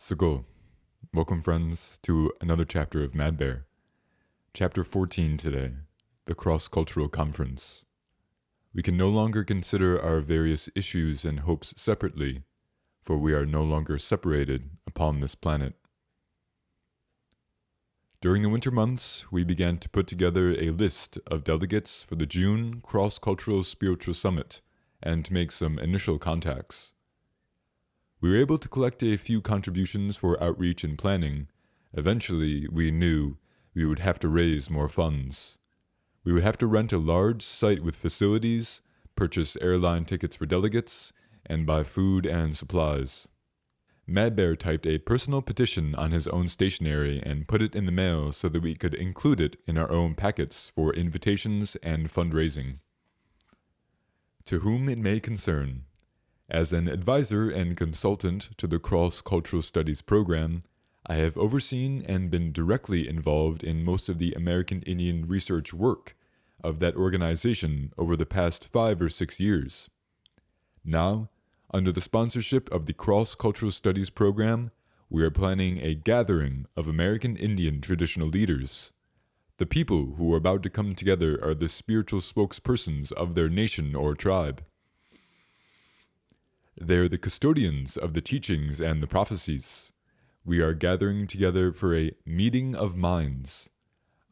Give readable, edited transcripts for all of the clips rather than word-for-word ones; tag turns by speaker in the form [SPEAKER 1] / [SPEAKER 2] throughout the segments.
[SPEAKER 1] Sugo. Welcome, friends, to another chapter of Mad Bear. Chapter 14 today, the Cross-Cultural Conference. We can no longer consider our various issues and hopes separately, for we are no longer separated upon this planet. During the winter months, we began to put together a list of delegates for the June Cross-Cultural Spiritual Summit and to make some initial contacts. We were able to collect a few contributions for outreach and planning. Eventually, we knew we would have to raise more funds. We would have to rent a large site with facilities, purchase airline tickets for delegates, and buy food and supplies. Mad Bear typed a personal petition on his own stationery and put it in the mail so that we could include it in our own packets for invitations and fundraising. To whom it may concern, as an advisor and consultant to the Cross-Cultural Studies program, I have overseen and been directly involved in most of the American Indian research work of that organization over the past 5 or 6 years. Now, under the sponsorship of the Cross-Cultural Studies program, we are planning a gathering of American Indian traditional leaders. The people who are about to come together are the spiritual spokespersons of their nation or tribe. They're the custodians of the teachings and the prophecies. We are gathering together for a meeting of minds.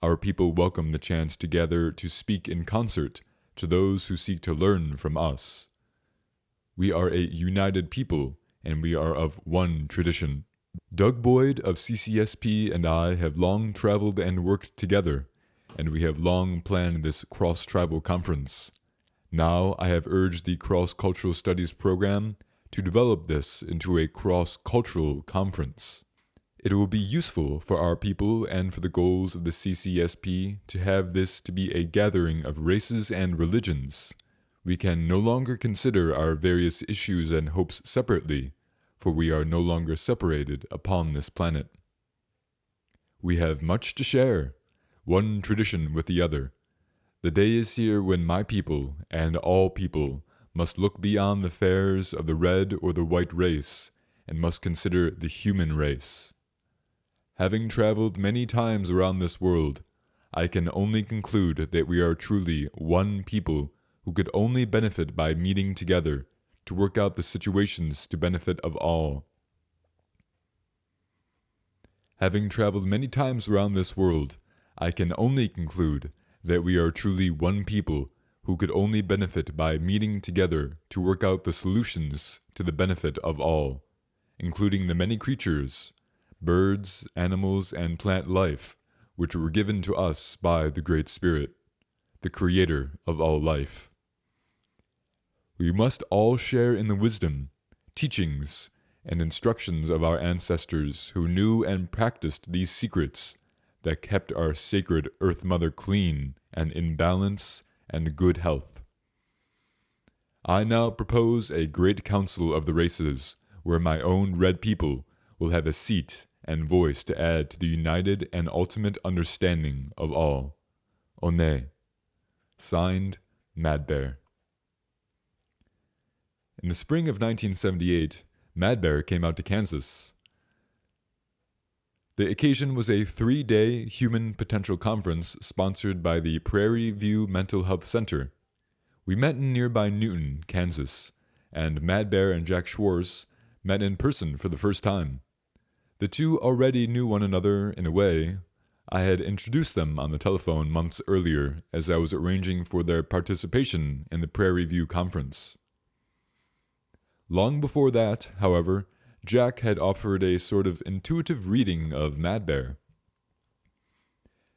[SPEAKER 1] Our people welcome the chance to gather to speak in concert to those who seek to learn from us. We are a united people, and we are of one tradition. Doug Boyd of CCSP and I have long traveled and worked together, and we have long planned this cross-tribal conference. Now I have urged the Cross-Cultural Studies program to develop this into a cross-cultural conference. It will be useful for our people and for the goals of the CCSP to have this to be a gathering of races and religions. We can no longer consider our various issues and hopes separately, for we are no longer separated upon this planet. We have much to share, one tradition with the other. The day is here when my people, and all people, must look beyond the fares of the red or the white race, and must consider the human race. Having traveled many times around this world, I can only conclude that we are truly one people who could only benefit by meeting together to work out the situations to benefit of all. Having traveled many times around this world, I can only conclude that we are truly one people who could only benefit by meeting together to work out the solutions to the benefit of all, including the many creatures, birds, animals, and plant life, which were given to us by the Great Spirit, the Creator of all life. We must all share in the wisdom, teachings, and instructions of our ancestors who knew and practiced these secrets that kept our sacred Earth Mother clean and in balance and good health. I now propose a great council of the races where my own red people will have a seat and voice to add to the united and ultimate understanding of all. One. Signed, Mad Bear. In the spring of 1978, Mad Bear came out to Kansas. The occasion was a 3-day Human Potential Conference sponsored by the Prairie View Mental Health Center. We met in nearby Newton, Kansas, and Mad Bear and Jack Schwartz met in person for the first time. The two already knew one another in a way. I had introduced them on the telephone months earlier as I was arranging for their participation in the Prairie View Conference. Long before that, however, Jack had offered a sort of intuitive reading of Mad Bear.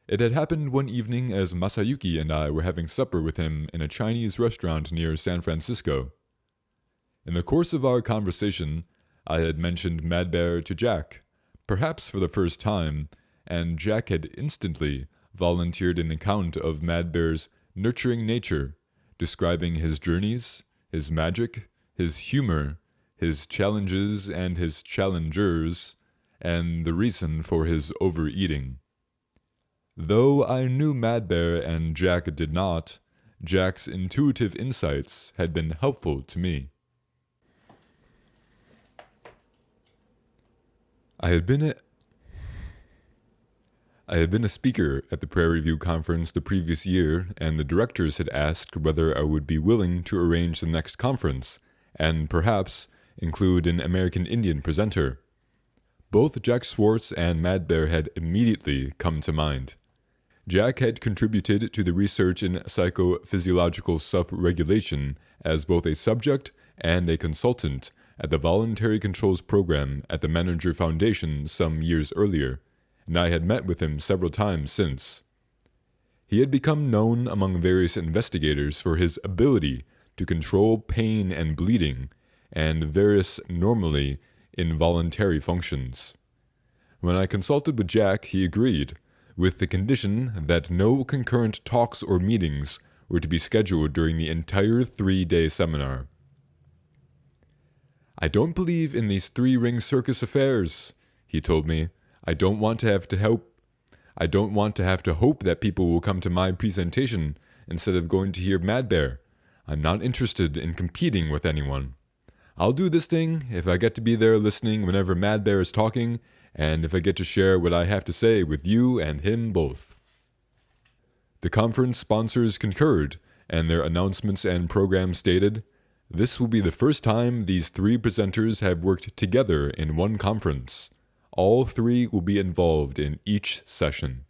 [SPEAKER 1] It had happened one evening as Masayuki and I were having supper with him in a Chinese restaurant near San Francisco. In the course of our conversation, I had mentioned Mad Bear to Jack, perhaps for the first time, and Jack had instantly volunteered an account of Mad Bear's nurturing nature, describing his journeys, his magic, his humor, his challenges and his challengers, and the reason for his overeating. Though I knew Mad Bear and Jack did not, Jack's intuitive insights had been helpful to me. I had been a, I had been a speaker at the Prairie View Conference the previous year, and the directors had asked whether I would be willing to arrange the next conference, and perhaps include an American Indian presenter. Both Jack Swartz and Mad Bear had immediately come to mind. Jack had contributed to the research in psychophysiological self-regulation as both a subject and a consultant at the Voluntary Controls Program at the Manager Foundation some years earlier, and I had met with him several times since. He had become known among various investigators for his ability to control pain and bleeding and various normally involuntary functions. When I consulted with Jack, he agreed, with the condition that no concurrent talks or meetings were to be scheduled during the entire 3-day seminar. "I don't believe in these three-ring circus affairs," he told me. I don't want to have to hope that people will come to my presentation instead of going to hear Mad Bear. I'm not interested in competing with anyone. I'll do this thing if I get to be there listening whenever Mad Bear is talking, and if I get to share what I have to say with you and him both. The conference sponsors concurred, and their announcements and program stated, "This will be the first time these three presenters have worked together in one conference. All three will be involved in each session."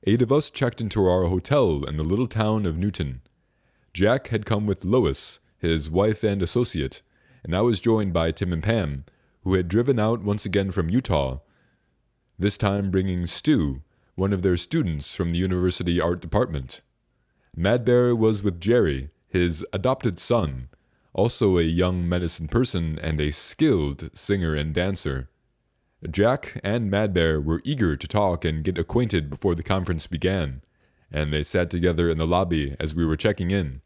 [SPEAKER 1] 8 of us checked into our hotel in the little town of Newton. Jack had come with Lois, his wife and associate, and I was joined by Tim and Pam, who had driven out once again from Utah, this time bringing Stu, one of their students from the University Art Department. Mad Bear was with Jerry, his adopted son, also a young medicine person and a skilled singer and dancer. Jack and Mad Bear were eager to talk and get acquainted before the conference began, and they sat together in the lobby as we were checking in.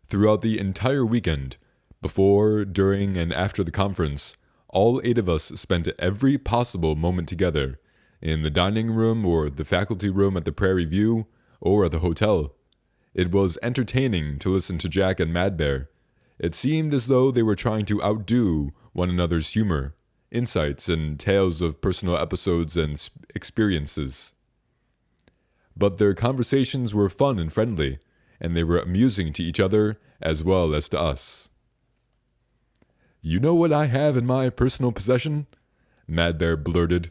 [SPEAKER 1] Throughout the entire weekend, before, during, and after the conference, all 8 of us spent every possible moment together, in the dining room or the faculty room at the Prairie View, or at the hotel. It was entertaining to listen to Jack and Mad Bear. It seemed as though they were trying to outdo one another's humor, insights, and tales of personal episodes and experiences. But their conversations were fun and friendly, and they were amusing to each other as well as to us. "You know what I have in my personal possession?" Mad Bear blurted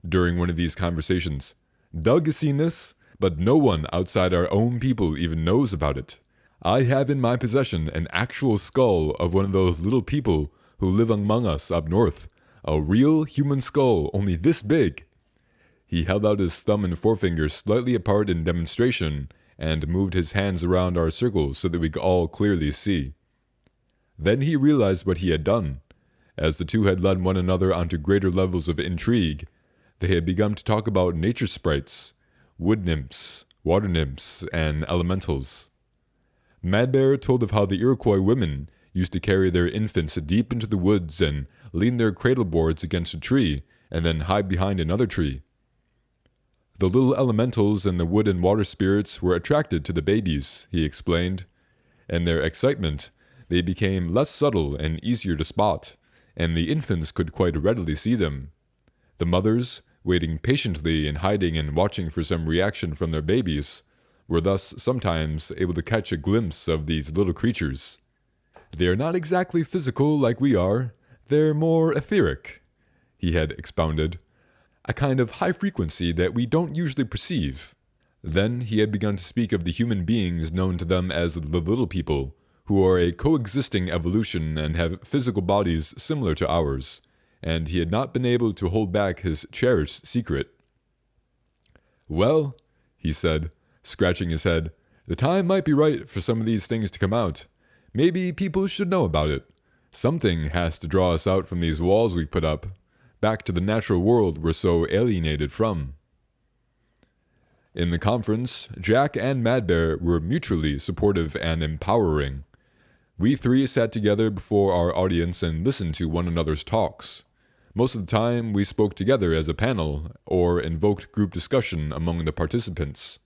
[SPEAKER 1] during one of these conversations. "Doug has seen this, but no one outside our own people even knows about it. I have in my possession an actual skull of one of those little people who live among us up north. A real human skull, only this big." He held out his thumb and forefinger slightly apart in demonstration and moved his hands around our circle so that we could all clearly see. Then he realized what he had done. As the two had led one another onto greater levels of intrigue, they had begun to talk about nature sprites, wood nymphs, water nymphs, and elementals. Mad Bear told of how the Iroquois women used to carry their infants deep into the woods and lean their cradle boards against a tree and then hide behind another tree. The little elementals and the wood and water spirits were attracted to the babies, he explained. In their excitement, they became less subtle and easier to spot, and the infants could quite readily see them. The mothers, waiting patiently and hiding and watching for some reaction from their babies, were thus sometimes able to catch a glimpse of these little creatures. "They are not exactly physical like we are. They're more etheric," he had expounded. "A kind of high frequency that we don't usually perceive." Then he had begun to speak of the human beings known to them as the little people, who are a coexisting evolution and have physical bodies similar to ours, and he had not been able to hold back his cherished secret. "Well," he said, scratching his head, "the time might be right for some of these things to come out. Maybe people should know about it. Something has to draw us out from these walls we put up, back to the natural world we're so alienated from." In the conference, Jack and Mad Bear were mutually supportive and empowering. We 3 sat together before our audience and listened to one another's talks. Most of the time, we spoke together as a panel or invoked group discussion among the participants.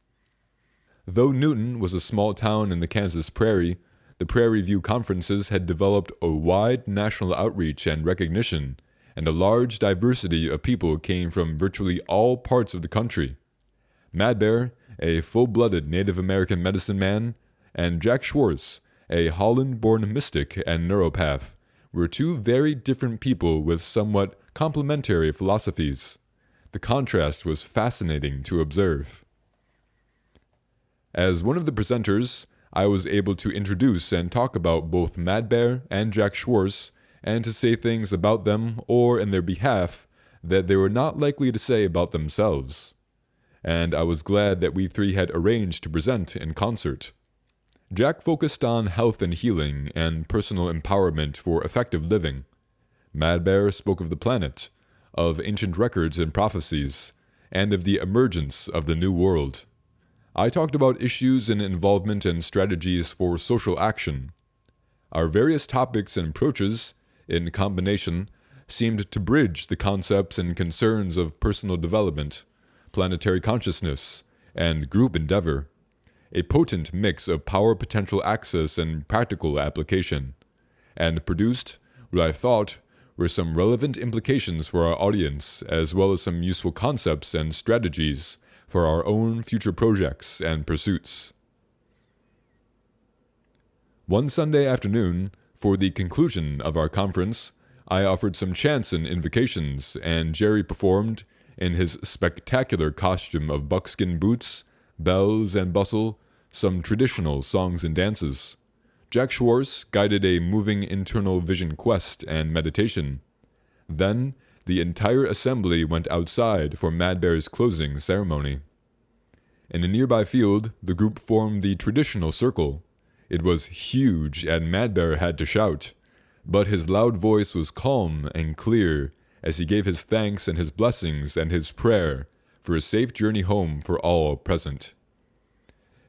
[SPEAKER 1] Though Newton was a small town in the Kansas prairie, the Prairie View conferences had developed a wide national outreach and recognition, and a large diversity of people came from virtually all parts of the country. Mad Bear, a full-blooded Native American medicine man, and Jack Schwartz, a Holland-born mystic and neuropath, were two very different people with somewhat complementary philosophies. The contrast was fascinating to observe. As one of the presenters, I was able to introduce and talk about both Mad Bear and Jack Schwartz, and to say things about them or in their behalf that they were not likely to say about themselves. And I was glad that we three had arranged to present in concert. Jack focused on health and healing and personal empowerment for effective living. Mad Bear spoke of the planet, of ancient records and prophecies, and of the emergence of the New World. I talked about issues and involvement and strategies for social action. Our various topics and approaches, in combination, seemed to bridge the concepts and concerns of personal development, planetary consciousness, and group endeavor, a potent mix of power potential access and practical application, and produced what I thought were some relevant implications for our audience, as well as some useful concepts and strategies for our own future projects and pursuits. One Sunday afternoon, for the conclusion of our conference, I offered some chants and invocations, and Jerry performed, in his spectacular costume of buckskin boots, bells, and bustle, some traditional songs and dances. Jack Schwartz guided a moving internal vision quest and meditation. Then, the entire assembly went outside for Mad Bear's closing ceremony. In a nearby field, the group formed the traditional circle. It was huge, and Mad Bear had to shout, but his loud voice was calm and clear as he gave his thanks and his blessings and his prayer for a safe journey home for all present.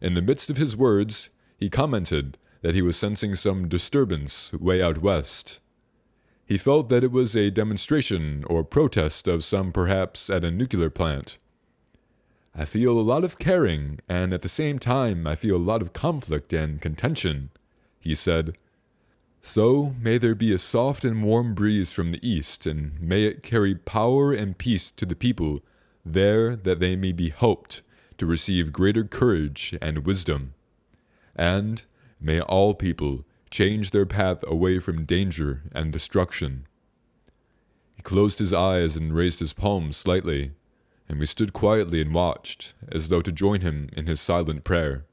[SPEAKER 1] In the midst of his words, he commented that he was sensing some disturbance way out west. He felt that it was a demonstration or protest of some perhaps at a nuclear plant. I feel a lot of caring, and at the same time I feel a lot of conflict and contention, he said. So may there be a soft and warm breeze from the east, and may it carry power and peace to the people there, that they may be helped to receive greater courage and wisdom. And may all people change their path away from danger and destruction. He closed his eyes and raised his palms slightly, and we stood quietly and watched, as though to join him in his silent prayer.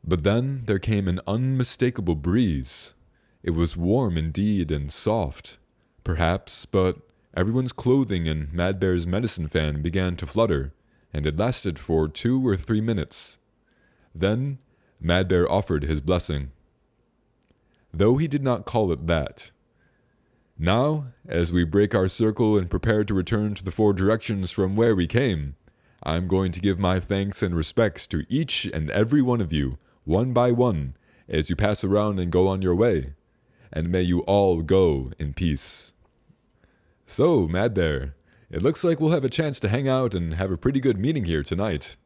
[SPEAKER 1] But then there came an unmistakable breeze. It was warm indeed and soft, perhaps, but everyone's clothing and Mad Bear's medicine fan began to flutter, and it lasted for 2 or 3 minutes. Then Mad Bear offered his blessing, though he did not call it that. Now, as we break our circle and prepare to return to the 4 directions from where we came, I am going to give my thanks and respects to each and every one of you, one by one, as you pass around and go on your way, and may you all go in peace. So, Mad Bear, it looks like we'll have a chance to hang out and have a pretty good meeting here tonight,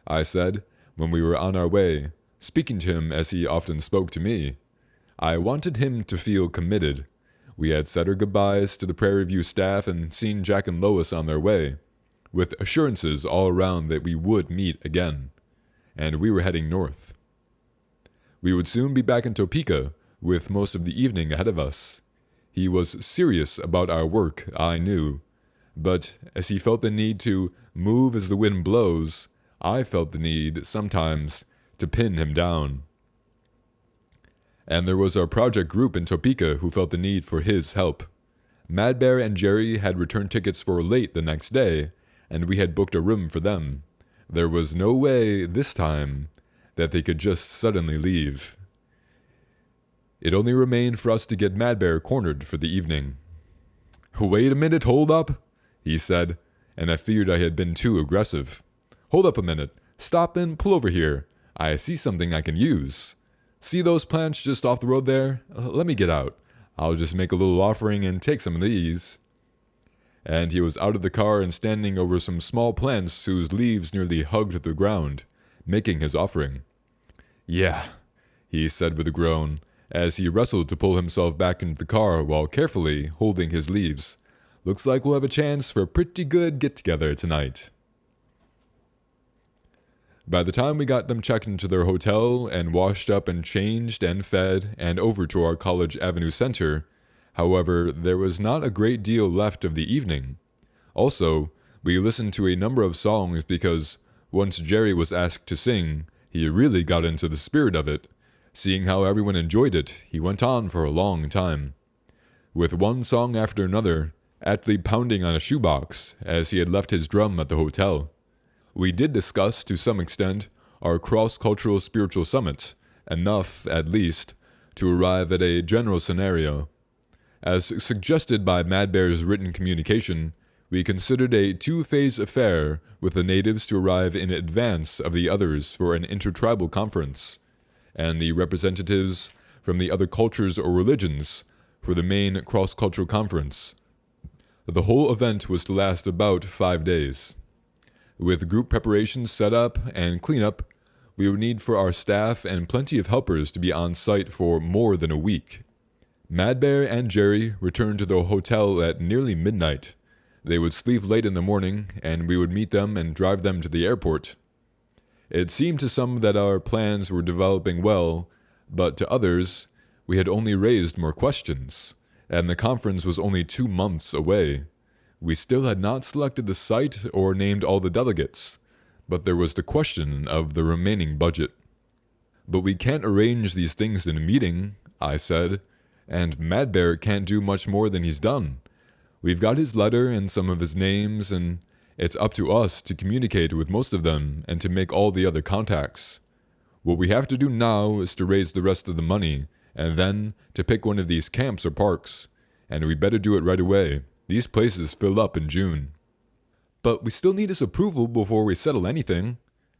[SPEAKER 1] I said, when we were on our way, speaking to him as he often spoke to me. I wanted him to feel committed. We had said our goodbyes to the Prairie View staff and seen Jack and Lois on their way, with assurances all around that we would meet again, and we were heading north. We would soon be back in Topeka, with most of the evening ahead of us. He was serious about our work, I knew, but as he felt the need to move as the wind blows, I felt the need, sometimes, to pin him down. And there was our project group in Topeka who felt the need for his help. Mad Bear and Jerry had return tickets for late the next day, and we had booked a room for them. There was no way, this time, that they could just suddenly leave. It only remained for us to get Mad Bear cornered for the evening. "Wait a minute, hold up," he said, and I feared I had been too aggressive. "Hold up a minute. Stop and pull over here. I see something I can use. See those plants just off the road there? Let me get out. I'll just make a little offering and take some of these." And he was out of the car and standing over some small plants whose leaves nearly hugged the ground, making his offering. Yeah, he said with a groan, as he wrestled to pull himself back into the car while carefully holding his leaves. Looks like we'll have a chance for a pretty good get-together tonight. By the time we got them checked into their hotel and washed up and changed and fed and over to our College Avenue Center, however, there was not a great deal left of the evening. Also, we listened to a number of songs because once Jerry was asked to sing, he really got into the spirit of it. Seeing how everyone enjoyed it, he went on for a long time, with one song after another, actually pounding on a shoebox as he had left his drum at the hotel. We did discuss, to some extent, our cross-cultural spiritual summit, enough, at least, to arrive at a general scenario. As suggested by Mad Bear's written communication, we considered a two-phase affair with the natives to arrive in advance of the others for an intertribal conference, and the representatives from the other cultures or religions for the main cross-cultural conference. The whole event was to last about 5 days. With group preparations set up and cleanup, we would need for our staff and plenty of helpers to be on site for more than a week. Mad Bear and Jerry returned to the hotel at nearly midnight. They would sleep late in the morning, and we would meet them and drive them to the airport. It seemed to some that our plans were developing well, but to others, we had only raised more questions, and the conference was only 2 months away. We still had not selected the site or named all the delegates, but there was the question of the remaining budget. But we can't arrange these things in a meeting, I said, and Mad Bear can't do much more than he's done. We've got his letter and some of his names, and it's up to us to communicate with most of them and to make all the other contacts. What we have to do now is to raise the rest of the money, and then to pick one of these camps or parks, and we better do it right away. These places fill up in June. But we still need his approval before we settle anything,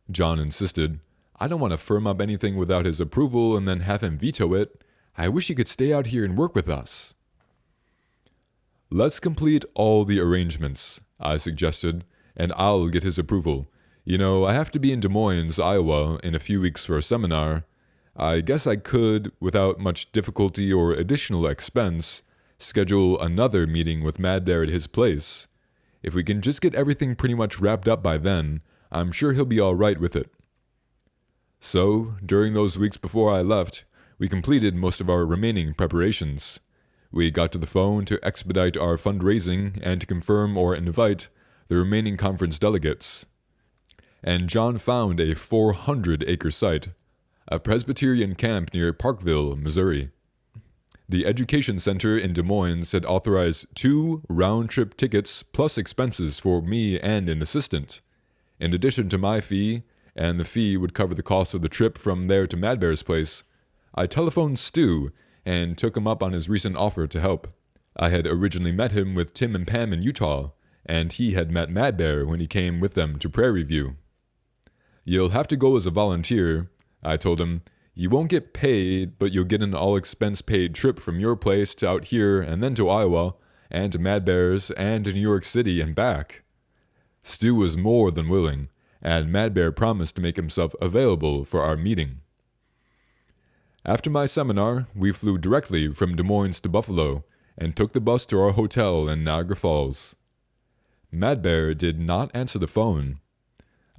[SPEAKER 1] John insisted. I don't want to firm up anything without his approval and then have him veto it. I wish he could stay out here and work with us. Let's complete all the arrangements, I suggested, and I'll get his approval. You know, I have to be in Des Moines, Iowa, in a few weeks for a seminar. I guess I could, without much difficulty or additional expense, schedule another meeting with Mad Bear at his place. If we can just get everything pretty much wrapped up by then, I'm sure he'll be all right with it. So, during those weeks before I left, we completed most of our remaining preparations. We got to the phone to expedite our fundraising and to confirm or invite the remaining conference delegates. And John found a 400-acre site, a Presbyterian camp near Parkville, Missouri. The Education Center in Des Moines had authorized 2 round-trip tickets plus expenses for me and an assistant. In addition to my fee, and the fee would cover the cost of the trip from there to Mad Bear's place, I telephoned Stu and took him up on his recent offer to help. I had originally met him with Tim and Pam in Utah, and he had met Mad Bear when he came with them to Prairie View. You'll have to go as a volunteer, I told him. You won't get paid, but you'll get an all-expense-paid trip from your place to out here and then to Iowa, and to Mad Bear's, and to New York City and back. Stu was more than willing, and Mad Bear promised to make himself available for our meeting. After my seminar, we flew directly from Des Moines to Buffalo, and took the bus to our hotel in Niagara Falls. Mad Bear did not answer the phone.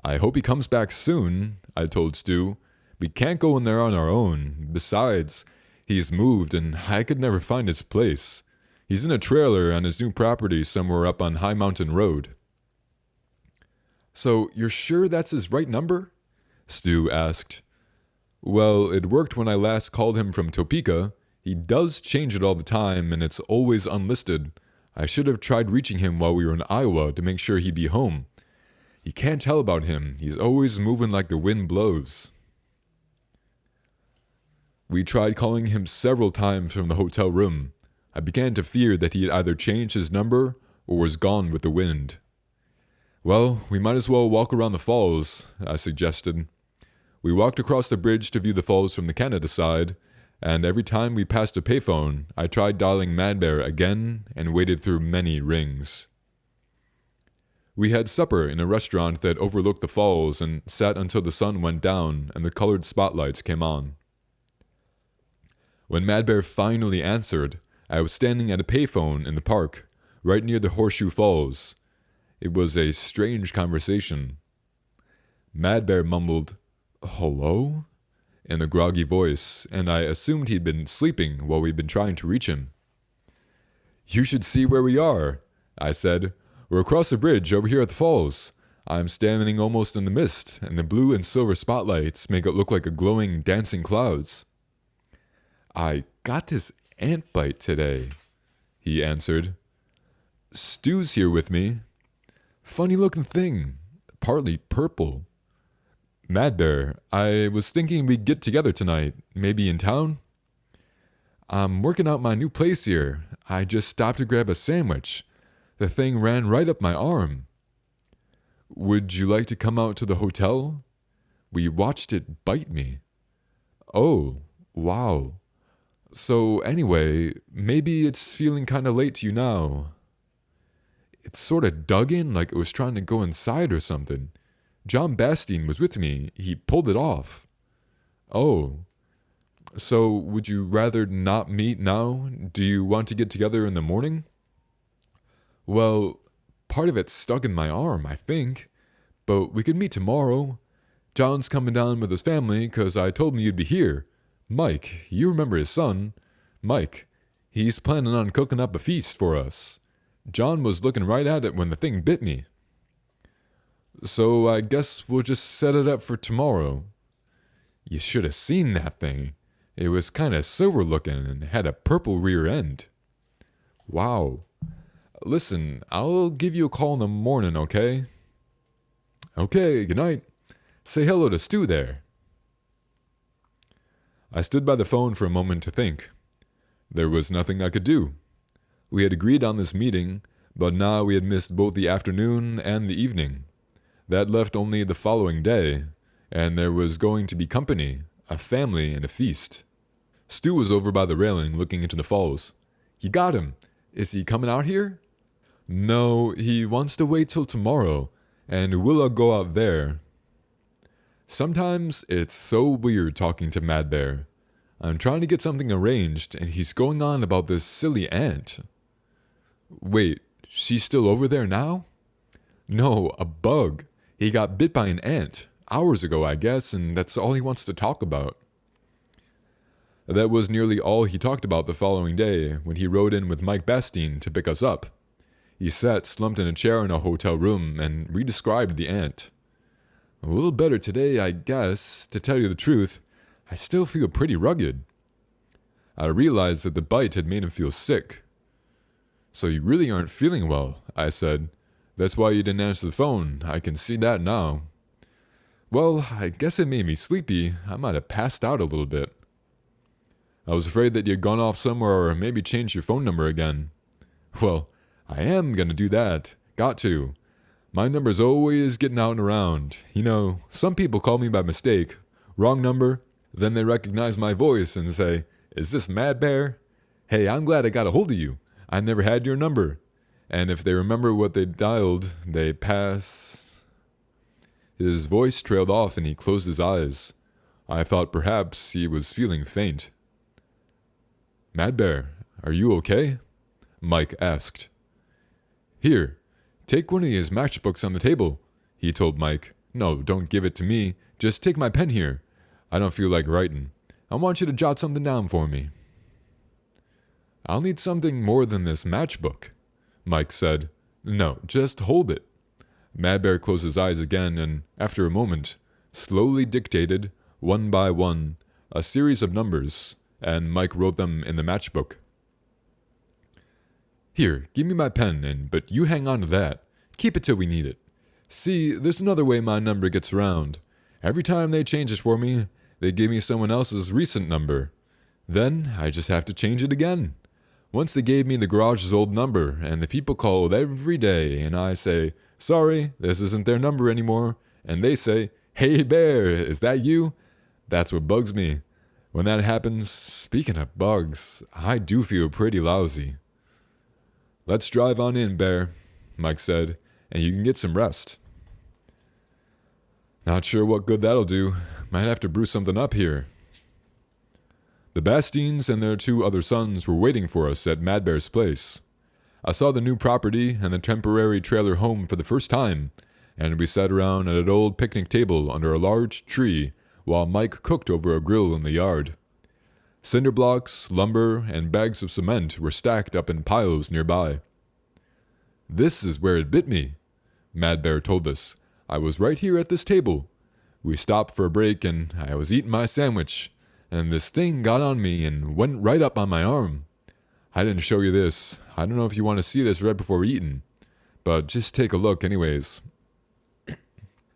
[SPEAKER 1] I hope he comes back soon, I told Stu. We can't go in there on our own. Besides, he's moved and I could never find his place. He's in a trailer on his new property somewhere up on High Mountain Road. So, you're sure that's his right number? Stu asked. Well, it worked when I last called him from Topeka. He does change it all the time and it's always unlisted. I should have tried reaching him while we were in Iowa to make sure he'd be home. You can't tell about him. He's always moving like the wind blows. We tried calling him several times from the hotel room. I began to fear that he had either changed his number or was gone with the wind. Well, we might as well walk around the falls, I suggested. We walked across the bridge to view the falls from the Canada side, and every time we passed a payphone, I tried dialing Mad Bear again and waited through many rings. We had supper in a restaurant that overlooked the falls and sat until the sun went down and the colored spotlights came on. When Mad Bear finally answered, I was standing at a payphone in the park, right near the Horseshoe Falls. It was a strange conversation. Mad Bear mumbled, "Hello?" in a groggy voice, and I assumed he'd been sleeping while we'd been trying to reach him. "You should see where we are," I said. "We're across the bridge over here at the falls. I'm standing almost in the mist, and the blue and silver spotlights make it look like a glowing, dancing clouds." "I got this ant bite today," he answered. "Stu's here with me. Funny looking thing, partly purple. Mad Bear, I was thinking we'd get together tonight, maybe in town? I'm working out my new place here. I just stopped to grab a sandwich. The thing ran right up my arm. Would you like to come out to the hotel? We watched it bite me." "Oh, wow. So anyway, maybe it's feeling kinda late to you now." It sort of dug in like it was trying to go inside or something. John Bastien was with me. He pulled it off. "Oh. So would you rather not meet now? Do you want to get together in the morning?" "Well, part of it's stuck in my arm, I think. But we could meet tomorrow. John's coming down with his family 'cause I told him you'd be here. Mike, you remember his son. Mike, he's planning on cooking up a feast for us. John was looking right at it when the thing bit me. So I guess we'll just set it up for tomorrow." You should have seen that thing. It was kind of silver looking and had a purple rear end. "Wow. Listen, I'll give you a call in the morning, okay?" "Okay, good night. Say hello to Stu there." I stood by the phone for a moment to think. There was nothing I could do. We had agreed on this meeting, but now we had missed both the afternoon and the evening. That left only the following day, and there was going to be company, a family, and a feast. Stu was over by the railing looking into the falls. "You got him. Is he coming out here?" "No, he wants to wait till tomorrow, and we'll go out there." Sometimes it's so weird talking to Mad Bear. I'm trying to get something arranged, and he's going on about this silly ant. Wait, she's still over there now? No, a bug. He got bit by an ant, hours ago, I guess, and that's all he wants to talk about. That was nearly all he talked about the following day when he rode in with Mike Bastien to pick us up. He sat slumped in a chair in a hotel room and re-described the ant. "A little better today, I guess. To tell you the truth, I still feel pretty rugged." I realized that the bite had made him feel sick. "So you really aren't feeling well," I said. "That's why you didn't answer the phone. I can see that now." "Well, I guess it made me sleepy. I might have passed out a little bit." "I was afraid that you'd gone off somewhere or maybe changed your phone number again." "Well, I am gonna do that. Got to. My number's always getting out and around. You know, some people call me by mistake. Wrong number. Then they recognize my voice and say, 'Is this Mad Bear? Hey, I'm glad I got a hold of you. I never had your number.' And if they remember what they dialed, they pass." His voice trailed off and he closed his eyes. I thought perhaps he was feeling faint. "Mad Bear, are you okay?" Mike asked. "Here, take one of these matchbooks on the table," he told Mike. "No, don't give it to me. Just take my pen here. I don't feel like writing. I want you to jot something down for me." "I'll need something more than this matchbook," Mike said. "No, just hold it." Mad Bear closed his eyes again and, after a moment, slowly dictated, one by one, a series of numbers, and Mike wrote them in the matchbook. "Here, give me my pen, but you hang on to that. Keep it till we need it. See, there's another way my number gets around. Every time they change it for me, they give me someone else's recent number. Then I just have to change it again. Once they gave me the garage's old number, and the people called every day, and I say, 'Sorry, this isn't their number anymore,' and they say, 'Hey Bear, is that you?' That's what bugs me. When that happens, speaking of bugs, I do feel pretty lousy." "Let's drive on in, Bear," Mike said, "and you can get some rest." "Not sure what good that'll do. Might have to brew something up here." The Bastines and their 2 other sons were waiting for us at Mad Bear's place. I saw the new property and the temporary trailer home for the first time, and we sat around at an old picnic table under a large tree while Mike cooked over a grill in the yard. Cinder blocks, lumber, and bags of cement were stacked up in piles nearby. "This is where it bit me," Mad Bear told us. "I was right here at this table. We stopped for a break and I was eating my sandwich, and this thing got on me and went right up on my arm. I didn't show you this. I don't know if you want to see this right before eating, but just take a look anyways."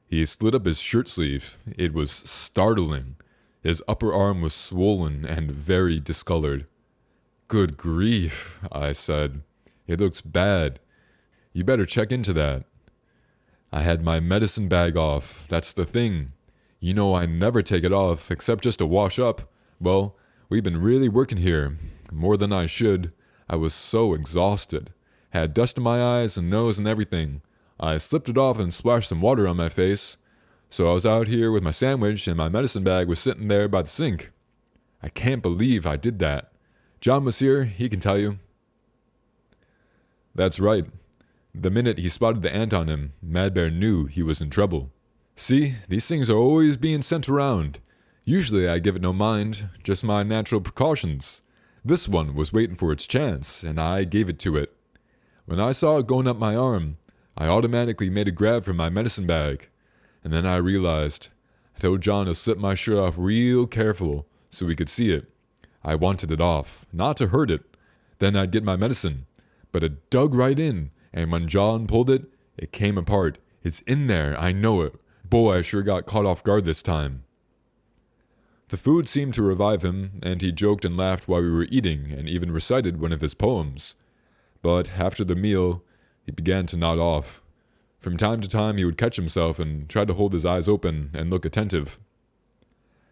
[SPEAKER 1] He slid up his shirt sleeve. It was startling. His upper arm was swollen and very discolored. "Good grief," I said. "It looks bad. You better check into that." I had my medicine bag off. That's the thing. You know I never take it off, except just to wash up. Well, we've been really working here. More than I should. I was so exhausted. Had dust in my eyes and nose and everything. I slipped it off and splashed some water on my face. So I was out here with my sandwich and my medicine bag was sitting there by the sink. I can't believe I did that. John was here, he can tell you. That's right. The minute he spotted the ant on him, Mad Bear knew he was in trouble. See, these things are always being sent around. Usually I give it no mind, just my natural precautions. This one was waiting for its chance, and I gave it to it. When I saw it going up my arm, I automatically made a grab for my medicine bag. And then I realized. I told John to slip my shirt off real careful so we could see it. I wanted it off, not to hurt it. Then I'd get my medicine. But it dug right in, and when John pulled it, it came apart. It's in there, I know it. Boy, I sure got caught off guard this time. The food seemed to revive him, and he joked and laughed while we were eating and even recited one of his poems. But after the meal, he began to nod off. From time to time he would catch himself and try to hold his eyes open and look attentive.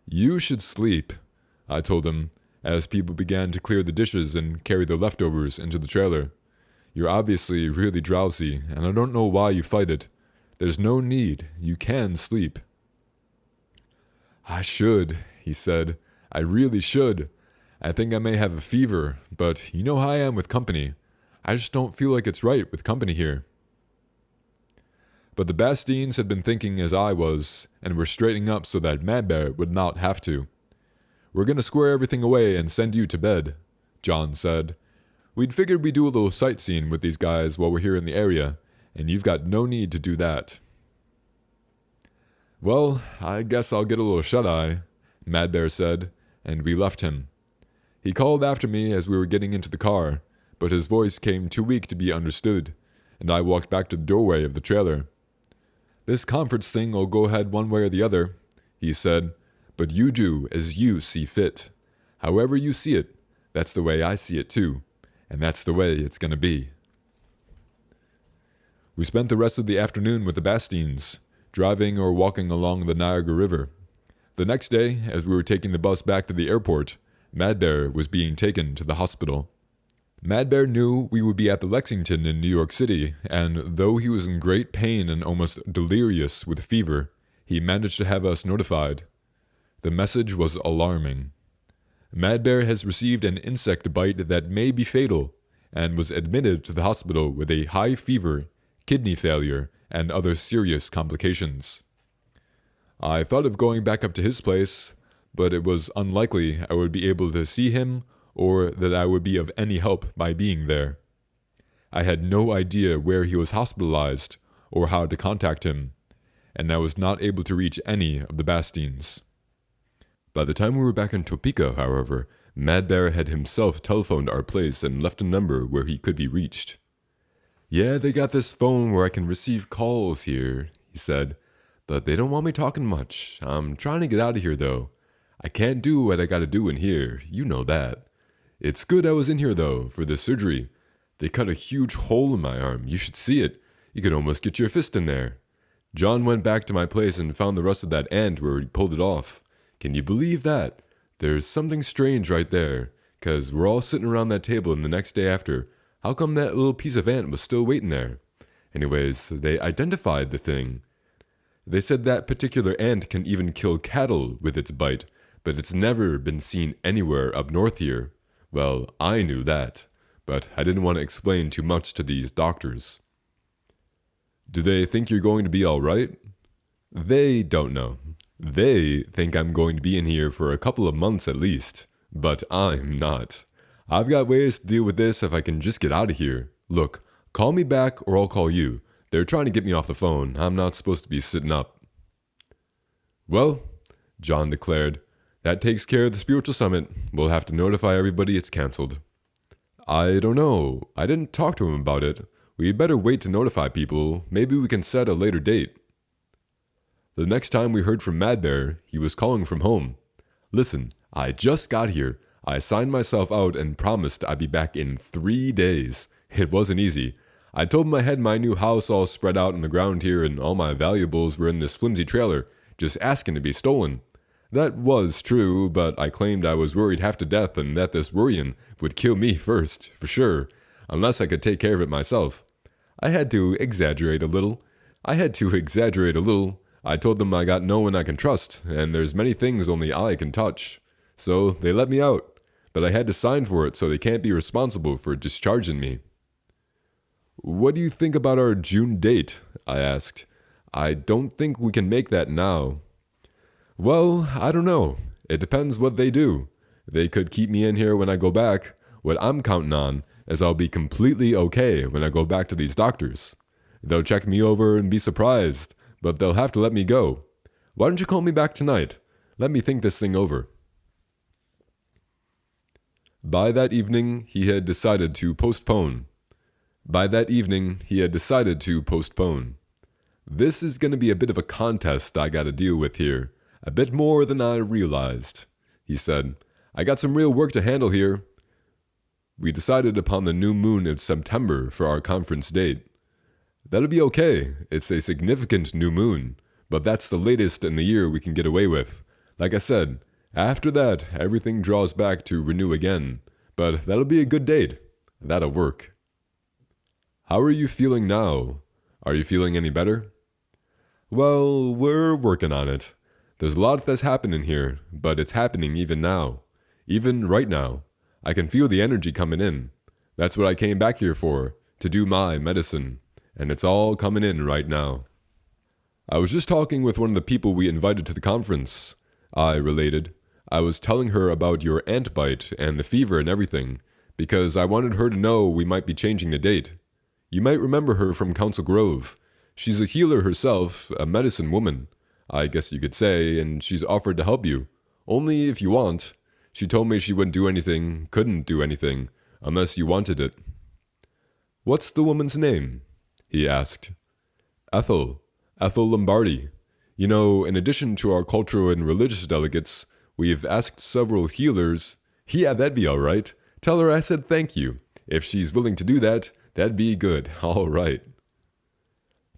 [SPEAKER 1] "You should sleep," I told him, as people began to clear the dishes and carry the leftovers into the trailer. "You're obviously really drowsy, and I don't know why you fight it. There's no need. You can sleep." "I should," he said. "I really should. I think I may have a fever, but you know how I am with company. I just don't feel like it's right with company here." But the Bastines had been thinking as I was, and were straightening up so that Mad Bear would not have to. "We're going to square everything away and send you to bed," John said. "We'd figured we'd do a little sightseeing with these guys while we're here in the area, and you've got no need to do that." "Well, I guess I'll get a little shut-eye," Mad Bear said, and we left him. He called after me as we were getting into the car, but his voice came too weak to be understood, and I walked back to the doorway of the trailer. "This conference thing will go ahead one way or the other," he said, "but you do as you see fit. However you see it, that's the way I see it too, and that's the way it's going to be." We spent the rest of the afternoon with the Bastines, driving or walking along the Niagara River. The next day, as we were taking the bus back to the airport, Mad Bear was being taken to the hospital. Mad Bear knew we would be at the Lexington in New York City, and though he was in great pain and almost delirious with fever, he managed to have us notified. The message was alarming. Mad Bear has received an insect bite that may be fatal, and was admitted to the hospital with a high fever, kidney failure, and other serious complications. I thought of going back up to his place, but it was unlikely I would be able to see him or that I would be of any help by being there. I had no idea where he was hospitalized or how to contact him, and I was not able to reach any of the Bastines. By the time we were back in Topeka, however, Mad Bear had himself telephoned our place and left a number where he could be reached. "Yeah, they got this phone where I can receive calls here," he said, "but they don't want me talking much. I'm trying to get out of here, though. I can't do what I gotta do in here, you know that. It's good I was in here, though, for the surgery. They cut a huge hole in my arm. You should see it. You could almost get your fist in there. John went back to my place and found the rest of that ant where he pulled it off. Can you believe that? There's something strange right there, 'cause we're all sitting around that table, and the next day after, how come that little piece of ant was still waiting there? Anyways, they identified the thing. They said that particular ant can even kill cattle with its bite, but it's never been seen anywhere up north here. Well, I knew that, but I didn't want to explain too much to these doctors. Do they think you're going to be all right? They don't know. They think I'm going to be in here for a couple of months at least, but I'm not. I've got ways to deal with this if I can just get out of here. Look, call me back or I'll call you. They're trying to get me off the phone. I'm not supposed to be sitting up. Well, John declared, that takes care of the spiritual summit. We'll have to notify everybody it's canceled. I don't know. I didn't talk to him about it. We'd better wait to notify people. Maybe we can set a later date. The next time we heard from Mad Bear, he was calling from home. Listen, I just got here. I signed myself out and promised I'd be back in 3 days. It wasn't easy. I told him I had my new house all spread out on the ground here and all my valuables were in this flimsy trailer, just asking to be stolen. That was true, but I claimed I was worried half to death and that this worrying would kill me first, for sure, unless I could take care of it myself. I had to exaggerate a little. I told them I got no one I can trust, and there's many things only I can touch. So they let me out, but I had to sign for it so they can't be responsible for discharging me. What do you think about our June date? I asked. I don't think we can make that now. Well, I don't know. It depends what they do. They could keep me in here when I go back. What I'm counting on is I'll be completely okay when I go back to these doctors. They'll check me over and be surprised, but they'll have to let me go. Why don't you call me back tonight? Let me think this thing over. By that evening, he had decided to postpone. This is going to be a bit of a contest I got to deal with here. A bit more than I realized, he said. I got some real work to handle here. We decided upon the new moon of September for our conference date. That'll be okay. It's a significant new moon, but that's the latest in the year we can get away with. Like I said, after that, everything draws back to renew again, but that'll be a good date. That'll work. How are you feeling now? Are you feeling any better? Well, we're working on it. There's a lot that's happening here, but it's happening even now. Even right now. I can feel the energy coming in. That's what I came back here for, to do my medicine. And it's all coming in right now. I was just talking with one of the people we invited to the conference. I related. I was telling her about your ant bite and the fever and everything, because I wanted her to know we might be changing the date. You might remember her from Council Grove. She's a healer herself, a medicine woman, I guess you could say, and she's offered to help you. Only if you want. She told me she couldn't do anything, unless you wanted it. What's the woman's name? He asked. Ethel Lombardi. You know, in addition to our cultural and religious delegates, we've asked several healers. Yeah, that'd be all right. Tell her I said thank you. If she's willing to do that, that'd be good. All right.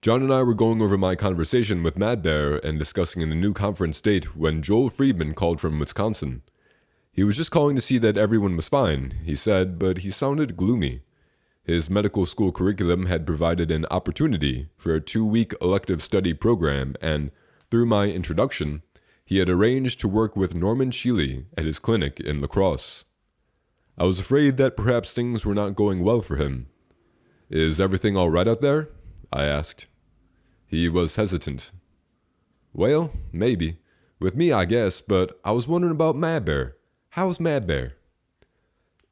[SPEAKER 1] John and I were going over my conversation with Mad Bear and discussing the new conference date when Joel Friedman called from Wisconsin. He was just calling to see that everyone was fine, he said, but he sounded gloomy. His medical school curriculum had provided an opportunity for a 2-week elective study program, and through my introduction, he had arranged to work with Norman Sheely at his clinic in La Crosse. I was afraid that perhaps things were not going well for him. Is everything all right out there? I asked. He was hesitant. Well, maybe. With me, I guess, but I was wondering about Mad Bear. How's Mad Bear?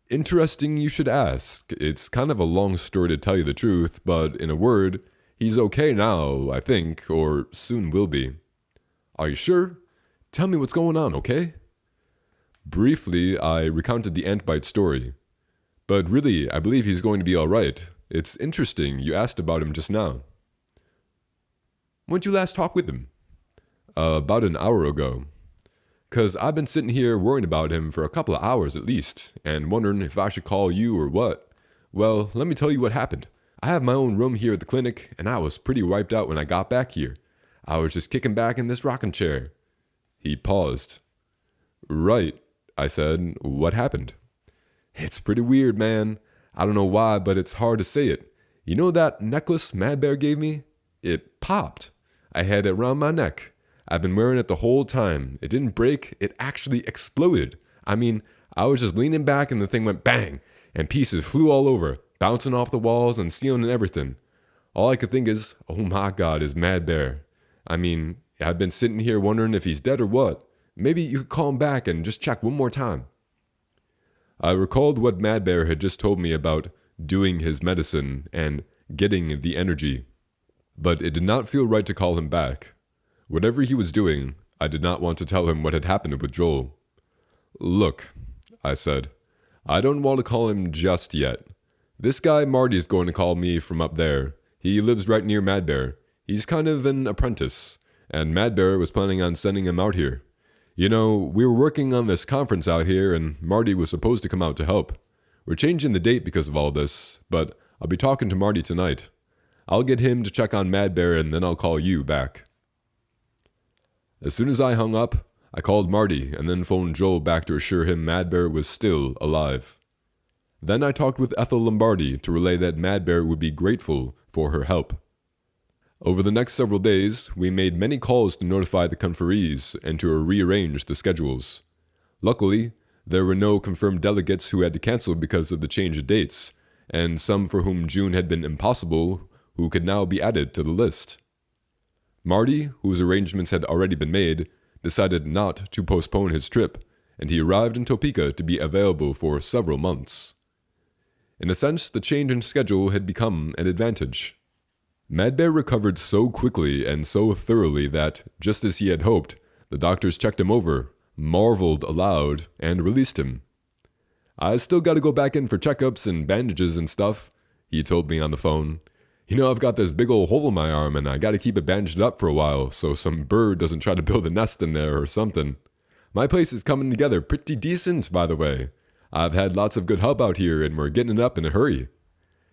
[SPEAKER 1] Interesting you should ask. It's kind of a long story to tell you the truth, but in a word, he's okay now, I think, or soon will be. Are you sure? Tell me what's going on, okay? Briefly, I recounted the ant bite story. But really, I believe he's going to be all right. It's interesting you asked about him just now. When'd you last talk with him? About an hour ago. 'Cause I've been sitting here worrying about him for a couple of hours at least, and wondering if I should call you or what. Well, let me tell you what happened. I have my own room here at the clinic, and I was pretty wiped out when I got back here. I was just kicking back in this rocking chair. He paused. Right, I said. What happened? It's pretty weird, man. I don't know why, but it's hard to say it. You know that necklace Mad Bear gave me? It popped. I had it around my neck.
[SPEAKER 2] I've been wearing it the whole time. It didn't break, it actually exploded. I mean, I was just leaning back and the thing went bang, and pieces flew all over, bouncing off the walls and ceiling and everything. All I could think is, oh my God, is Mad Bear. I mean, I've been sitting here wondering if he's dead or what. Maybe you could call him back and just check one more time. I recalled what Mad Bear had just told me about doing his medicine and getting the energy. But it did not feel right to call him back. Whatever he was doing, I did not want to tell him what had happened with Joel. Look, I said, I don't want to call him just yet. This guy Marty's going to call me from up there. He lives right near Mad Bear. He's kind of an apprentice, and Mad Bear was planning on sending him out here. You know, we were working on this conference out here, and Marty was supposed to come out to help. We're changing the date because of all this, but I'll be talking to Marty tonight. I'll get him to check on Mad Bear, and then I'll call you back. As soon as I hung up, I called Marty and then phoned Joel back to assure him Mad Bear was still alive. Then I talked with Ethel Lombardi to relay that Mad Bear would be grateful for her help. Over the next several days, we made many calls to notify the conferees and to rearrange the schedules. Luckily, there were no confirmed delegates who had to cancel because of the change of dates, and some for whom June had been impossible who could now be added to the list. Marty, whose arrangements had already been made, decided not to postpone his trip, and he arrived in Topeka to be available for several months. In a sense, the change in schedule had become an advantage. Mad Bear recovered so quickly and so thoroughly that, just as he had hoped, the doctors checked him over, marveled aloud, and released him. I still gotta go back in for checkups and bandages and stuff, he told me on the phone. You know, I've got this big old hole in my arm and I gotta keep it bandaged up for a while so some bird doesn't try to build a nest in there or something. My place is coming together pretty decent, by the way. I've had lots of good help out here and we're getting it up in a hurry.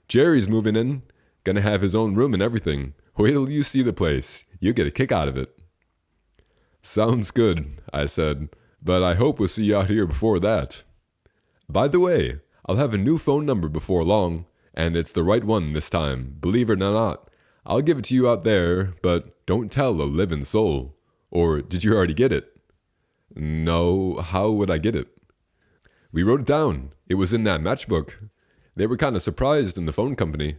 [SPEAKER 2] Jerry's moving in, gonna have his own room and everything. Wait till you see the place. You'll get a kick out of it. Sounds good, I said, but I hope we'll see you out here before that. By the way, I'll have a new phone number before long, and it's the right one this time, believe it or not. I'll give it to you out there, but don't tell a living soul. Or did you already get it? No, how would I get it? We wrote it down. It was in that matchbook. They were kind of surprised in the phone company.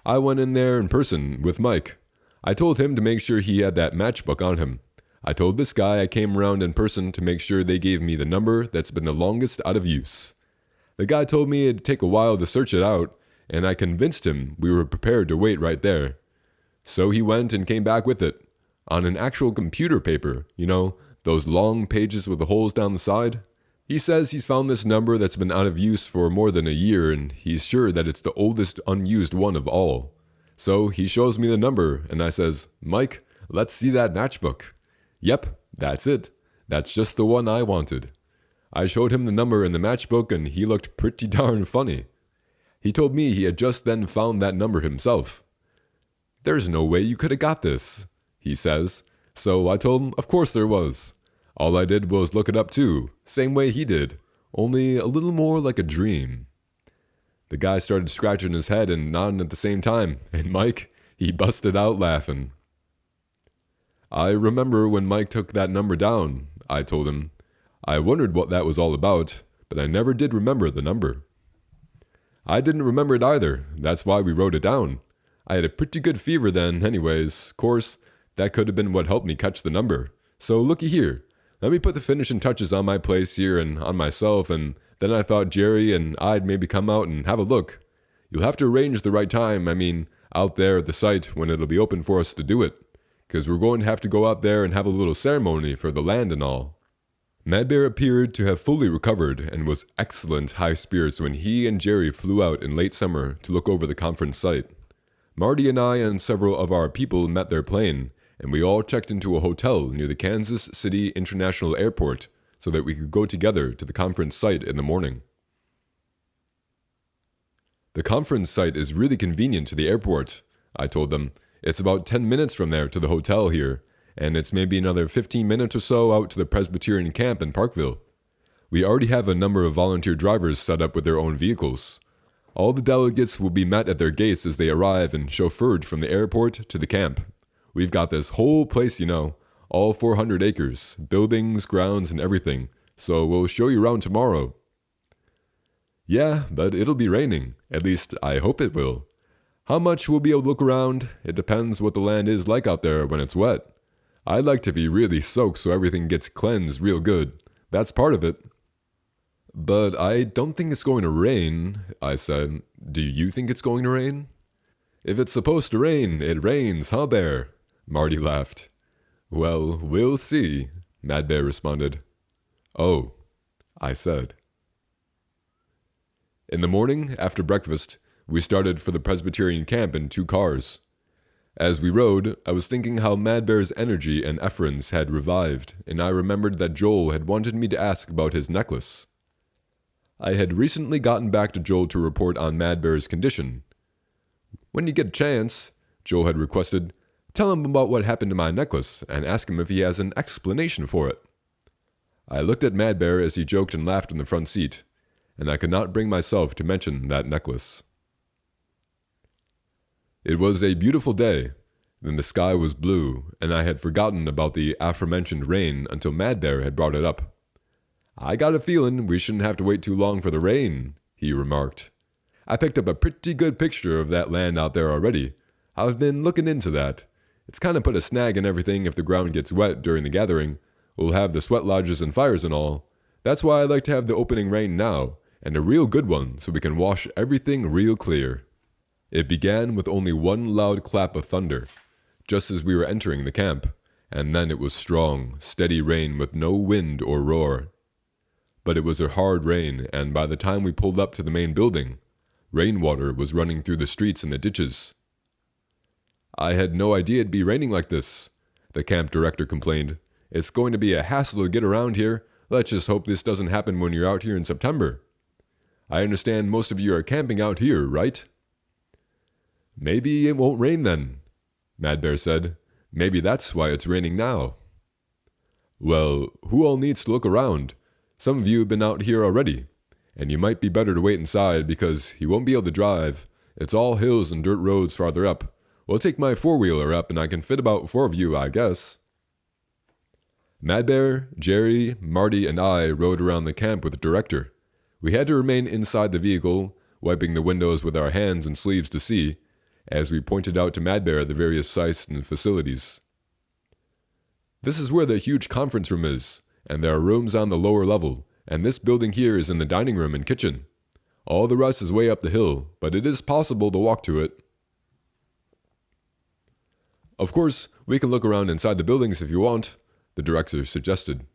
[SPEAKER 2] I went in there in person with Mike. I told him to make sure he had that matchbook on him. I told this guy I came around in person to make sure they gave me the number that's been the longest out of use. The guy told me it'd take a while to search it out, and I convinced him we were prepared to wait right there. So he went and came back with it, on an actual computer paper, you know, those long pages with the holes down the side. He says he's found this number that's been out of use for more than a year, and he's sure that it's the oldest unused one of all. So he shows me the number, and I says, Mike, let's see that matchbook. Yep, that's it. That's just the one I wanted. I showed him the number in the matchbook, and he looked pretty darn funny. He told me he had just then found that number himself. There's no way you could have got this, he says. So I told him, of course there was. All I did was look it up too, same way he did, only a little more like a dream. The guy started scratching his head and nodding at the same time, and Mike, he busted out laughing. I remember when Mike took that number down, I told him. I wondered what that was all about, but I never did remember the number. I didn't remember it either, that's why we wrote it down. I had a pretty good fever then anyways, course, that could have been what helped me catch the number. So looky here, let me put the finishing touches on my place here and on myself, and then I thought Jerry and I'd maybe come out and have a look. You'll have to arrange the right time, out there at the site when it'll be open for us to do it, 'cause we're going to have to go out there and have a little ceremony for the land and all. Mad Bear appeared to have fully recovered and was excellent high spirits when he and Jerry flew out in late summer to look over the conference site. Marty and I and several of our people met their plane, and we all checked into a hotel near the Kansas City International Airport so that we could go together to the conference site in the morning. The conference site is really convenient to the airport, I told them. It's about 10 minutes from there to the hotel here, and it's maybe another 15 minutes or so out to the Presbyterian camp in Parkville. We already have a number of volunteer drivers set up with their own vehicles. All the delegates will be met at their gates as they arrive and chauffeured from the airport to the camp. We've got this whole place, All 400 acres, buildings, grounds, and everything. So we'll show you around tomorrow. Yeah, but it'll be raining. At least, I hope it will. How much we'll be able to look around, it depends what the land is like out there when it's wet. I'd like to be really soaked so everything gets cleansed real good. That's part of it. But I don't think it's going to rain, I said. Do you think it's going to rain? If it's supposed to rain, it rains, huh, Bear? Marty laughed. Well, we'll see, Mad Bear responded. Oh, I said. In the morning, after breakfast, we started for the Presbyterian camp in 2 cars. As we rode, I was thinking how Mad Bear's energy and efference had revived, and I remembered that Joel had wanted me to ask about his necklace. I had recently gotten back to Joel to report on Mad Bear's condition. When you get a chance, Joel had requested, tell him about what happened to my necklace and ask him if he has an explanation for it. I looked at Mad Bear as he joked and laughed in the front seat, and I could not bring myself to mention that necklace. It was a beautiful day, and the sky was blue, and I had forgotten about the aforementioned rain until Mad Bear had brought it up. I got a feeling we shouldn't have to wait too long for the rain, he remarked. I picked up a pretty good picture of that land out there already. I've been looking into that. It's kind of put a snag in everything if the ground gets wet during the gathering. We'll have the sweat lodges and fires and all. That's why I like to have the opening rain now, and a real good one so we can wash everything real clear. It began with only one loud clap of thunder, just as we were entering the camp, and then it was strong, steady rain with no wind or roar. But it was a hard rain, and by the time we pulled up to the main building, rainwater was running through the streets and the ditches. I had no idea it'd be raining like this, the camp director complained. It's going to be a hassle to get around here. Let's just hope this doesn't happen when you're out here in September. I understand most of you are camping out here, right? Maybe it won't rain then, Mad Bear said. Maybe that's why it's raining now. Well, who all needs to look around? Some of you have been out here already, and you might be better to wait inside because you won't be able to drive. It's all hills and dirt roads farther up. We'll take my 4-wheeler up and I can fit about 4 of you, I guess. Mad Bear, Jerry, Marty, and I rode around the camp with the director. We had to remain inside the vehicle, wiping the windows with our hands and sleeves to see, as we pointed out to Mad Bear the various sites and facilities. This is where the huge conference room is, and there are rooms on the lower level, and this building here is in the dining room and kitchen. All the rest is way up the hill, but it is possible to walk to it. Of course, we can look around inside the buildings if you want, the director suggested.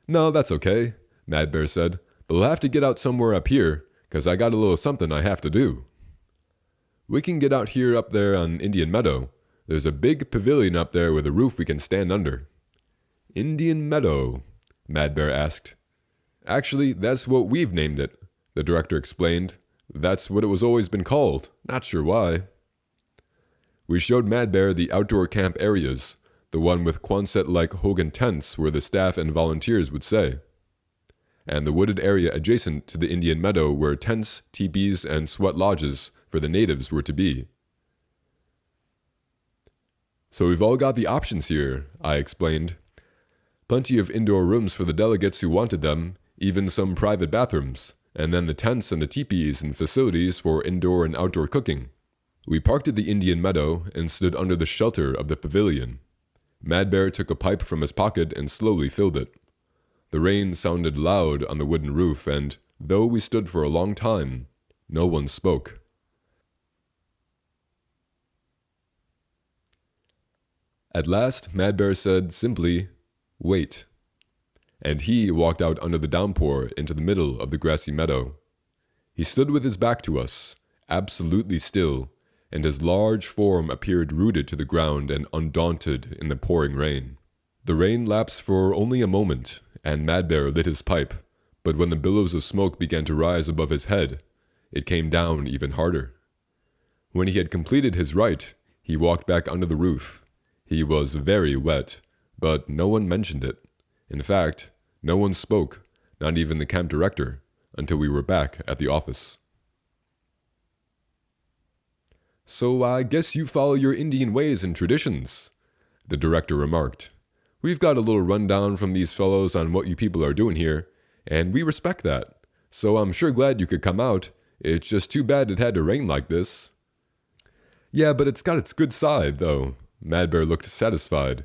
[SPEAKER 2] No, that's okay, Mad Bear said, but we'll have to get out somewhere up here, 'cause I got a little something I have to do. We can get out here up there on Indian Meadow. There's a big pavilion up there with a roof we can stand under. Indian Meadow? Mad Bear asked. Actually, that's what we've named it, the director explained. That's what it was always been called. Not sure why. We showed Mad Bear the outdoor camp areas, the one with Quonset-like Hogan tents where the staff and volunteers would stay, and the wooded area adjacent to the Indian Meadow where tents, teepees, and sweat lodges for the natives were to be. So we've all got the options here, I explained. Plenty of indoor rooms for the delegates who wanted them, even some private bathrooms, and then the tents and the teepees and facilities for indoor and outdoor cooking. We parked at the Indian Meadow and stood under the shelter of the pavilion. Mad Bear took a pipe from his pocket and slowly filled it. The rain sounded loud on the wooden roof, and, though we stood for a long time, no one spoke. At last, Mad Bear said simply, "Wait." And he walked out under the downpour into the middle of the grassy meadow. He stood with his back to us, absolutely still, and his large form appeared rooted to the ground and undaunted in the pouring rain. The rain lapsed for only a moment, and Mad Bear lit his pipe, but when the billows of smoke began to rise above his head, it came down even harder. When he had completed his rite, he walked back under the roof. He was very wet, but no one mentioned it. In fact, no one spoke, not even the camp director, until we were back at the office. "So I guess you follow your Indian ways and traditions," the director remarked. We've got a little rundown from these fellows on what you people are doing here, and we respect that. So I'm sure glad you could come out. It's just too bad it had to rain like this." "Yeah, but it's got its good side, though." Mad Bear looked satisfied.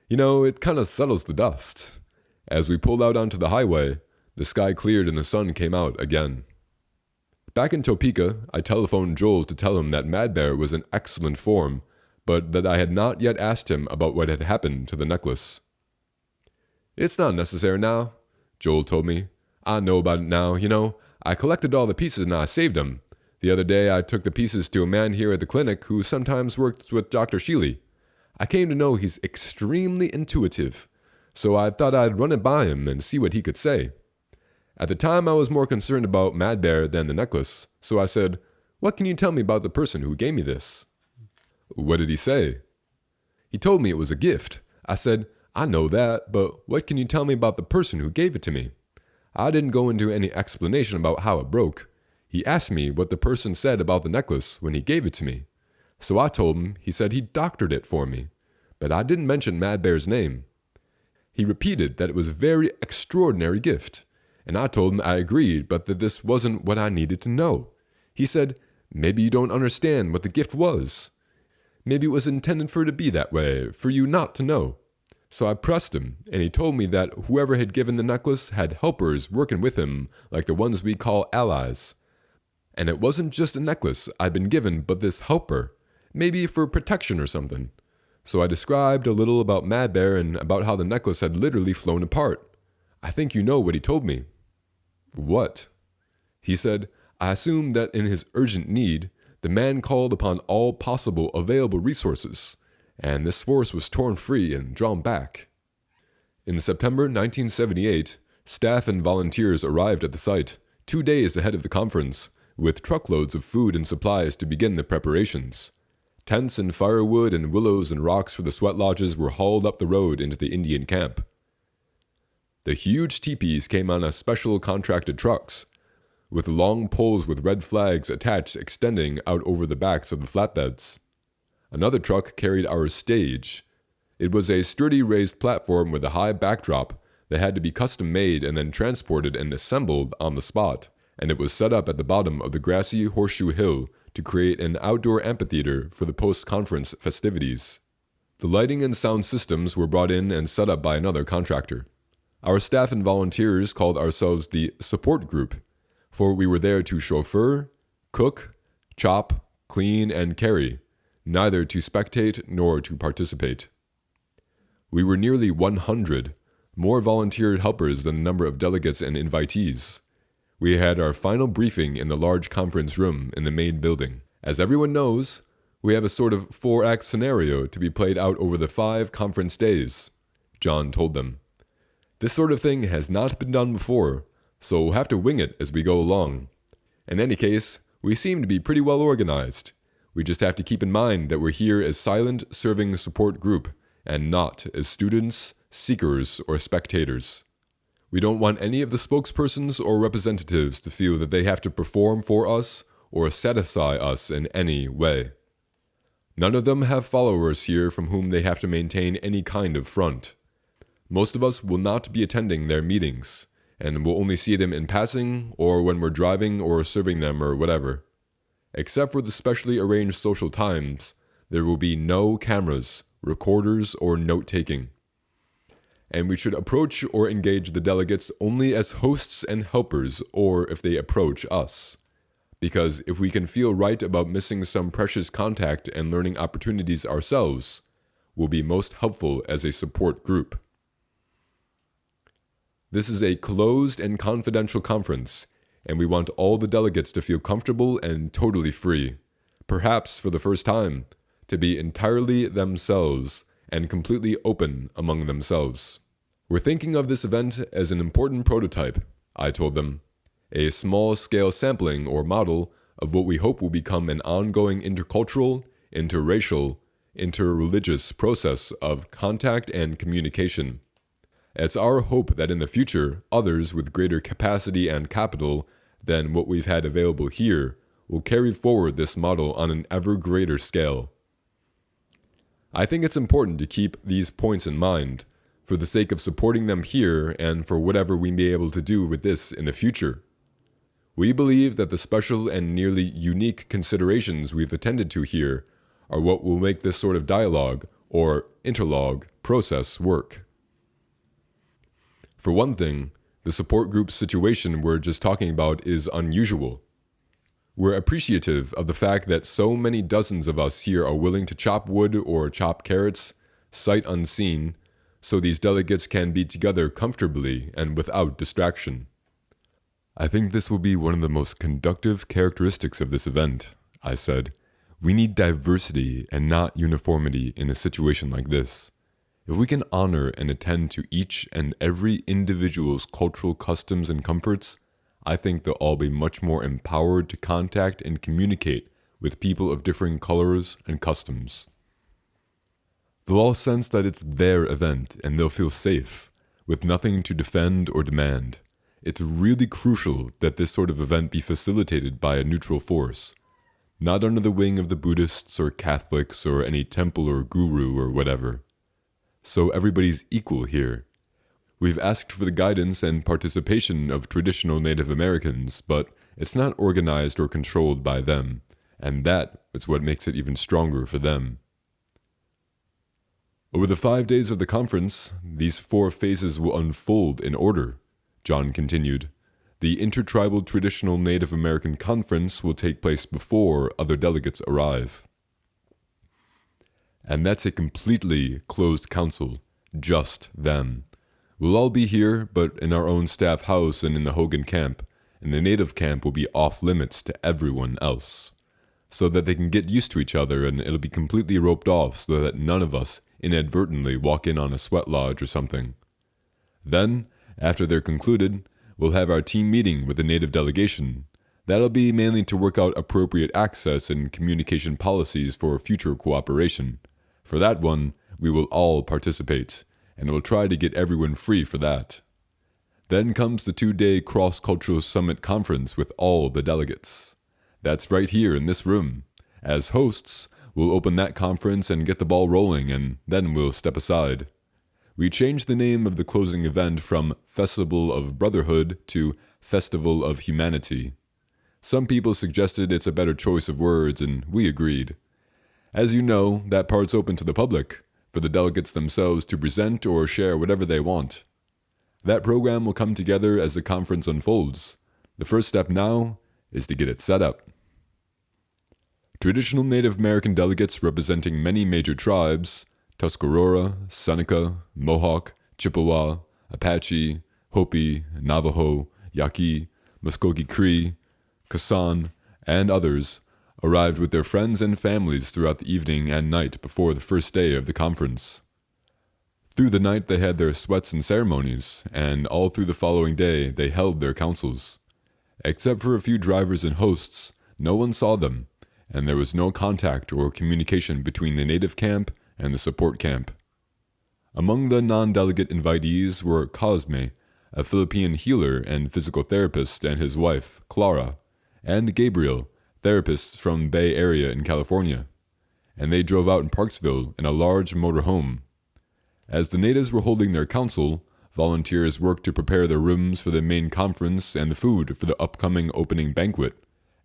[SPEAKER 2] "You know, it kind of settles the dust." As we pulled out onto the highway, the sky cleared and the sun came out again. Back in Topeka, I telephoned Joel to tell him that Mad Bear was in excellent form, but that I had not yet asked him about what had happened to the necklace. "It's not necessary now," Joel told me. "I know about it now, you know. I collected all the pieces and I saved them. The other day I took the pieces to a man here at the clinic who sometimes works with Dr. Sheely. I came to know he's extremely intuitive, so I thought I'd run it by him and see what he could say. At the time I was more concerned about Mad Bear than the necklace, so I said, 'What can you tell me about the person who gave me this?' What did he say?" "He told me it was a gift. I said, 'I know that, but what can you tell me about the person who gave it to me?' I didn't go into any explanation about how it broke. He asked me what the person said about the necklace when he gave it to me. So I told him he said he doctored it for me, but I didn't mention Mad Bear's name. He repeated that it was a very extraordinary gift, and I told him I agreed, but that this wasn't what I needed to know. He said, 'Maybe you don't understand what the gift was. Maybe it was intended for it to be that way, for you not to know.' So I pressed him, and he told me that whoever had given the necklace had helpers working with him, like the ones we call allies. And it wasn't just a necklace I'd been given, but this helper, maybe for protection or something. So I described a little about Mad Bear and about how the necklace had literally flown apart. I think you know what he told me." "What?" "He said, 'I assume that in his urgent need, the man called upon all possible available resources, and this force was torn free and drawn back.'" In September 1978, staff and volunteers arrived at the site, 2 days ahead of the conference, with truckloads of food and supplies to begin the preparations. Tents and firewood and willows and rocks for the sweat lodges were hauled up the road into the Indian camp. The huge teepees came on a special contracted trucks, with long poles with red flags attached extending out over the backs of the flatbeds. Another truck carried our stage. It was a sturdy raised platform with a high backdrop that had to be custom made and then transported and assembled on the spot, and it was set up at the bottom of the grassy horseshoe hill to create an outdoor amphitheater for the post-conference festivities. The lighting and sound systems were brought in and set up by another contractor. Our staff and volunteers called ourselves the support group, for we were there to chauffeur, cook, chop, clean, and carry, neither to spectate nor to participate. We were nearly 100, more volunteer helpers than the number of delegates and invitees. We had our final briefing in the large conference room in the main building. As everyone knows, we have a sort of 4-act scenario to be played out over the 5 conference days, John told them. This sort of thing has not been done before, so we'll have to wing it as we go along. In any case, we seem to be pretty well organized. We just have to keep in mind that we're here as silent serving support group, and not as students, seekers, or spectators. We don't want any of the spokespersons or representatives to feel that they have to perform for us or satisfy us in any way. None of them have followers here from whom they have to maintain any kind of front. Most of us will not be attending their meetings, and will only see them in passing or when we're driving or serving them or whatever. Except for the specially arranged social times, there will be no cameras, recorders, or note-taking. And we should approach or engage the delegates only as hosts and helpers, or if they approach us. Because if we can feel right about missing some precious contact and learning opportunities ourselves, we'll be most helpful as a support group. This is a closed and confidential conference, and we want all the delegates to feel comfortable and totally free, perhaps for the first time, to be entirely themselves and completely open among themselves. We're thinking of this event as an important prototype, I told them, a small-scale sampling or model of what we hope will become an ongoing intercultural, interracial, interreligious process of contact and communication. It's our hope that in the future, others with greater capacity and capital than what we've had available here will carry forward this model on an ever greater scale. I think it's important to keep these points in mind, for the sake of supporting them here and for whatever we may be able to do with this in the future. We believe that the special and nearly unique considerations we've attended to here are what will make this sort of dialogue, or interlogue, process work. For one thing, the support group's situation we're just talking about is unusual. We're appreciative of the fact that so many dozens of us here are willing to chop wood or chop carrots, sight unseen, so these delegates can be together comfortably and without distraction.
[SPEAKER 1] I think this will be one of the most conductive characteristics of this event, I said. We need diversity and not uniformity in a situation like this. If we can honor and attend to each and every individual's cultural customs and comforts, I think they'll all be much more empowered to contact and communicate with people of differing colors and customs. They'll all sense that it's their event and they'll feel safe, with nothing to defend or demand. It's really crucial that this sort of event be facilitated by a neutral force, not under the wing of the Buddhists or Catholics or any temple or guru or whatever. So everybody's equal here. We've asked for the guidance and participation of traditional Native Americans, but it's not organized or controlled by them, and that is what makes it even stronger for them. Over the 5 days of the conference, these 4 phases will unfold in order, John continued. The Intertribal Traditional Native American Conference will take place before other delegates arrive. And that's a completely closed council, just them. We'll all be here, but in our own staff house and in the Hogan camp, and the native camp will be off limits to everyone else, so that they can get used to each other and it'll be completely roped off so that none of us inadvertently walk in on a sweat lodge or something. Then, after they're concluded, we'll have our team meeting with the native delegation. That'll be mainly to work out appropriate access and communication policies for future cooperation. For that one, we will all participate, and we'll try to get everyone free for that. Then comes the 2-day cross-cultural summit conference with all the delegates. That's right here in this room. As hosts, we'll open that conference and get the ball rolling, and then we'll step aside. We changed the name of the closing event from Festival of Brotherhood to Festival of Humanity. Some people suggested it's a better choice of words, and we agreed. As you know, that part's open to the public, for the delegates themselves to present or share whatever they want. That program will come together as the conference unfolds. The first step now is to get it set up. Traditional Native American delegates representing many major tribes, Tuscarora, Seneca, Mohawk, Chippewa, Apache, Hopi, Navajo, Yaqui, Muskogee Cree, Kasan, and others, arrived with their friends and families throughout the evening and night before the first day of the conference. Through the night they had their sweats and ceremonies, and all through the following day they held their councils. Except for a few drivers and hosts, no one saw them, and there was no contact or communication between the native camp and the support camp. Among the non-delegate invitees were Cosme, a Philippine healer and physical therapist, and his wife, Clara, and Gabriel, therapists from Bay Area in California, and they drove out in Parksville in a large motorhome. As the natives were holding their council, volunteers worked to prepare the rooms for the main conference and the food for the upcoming opening banquet,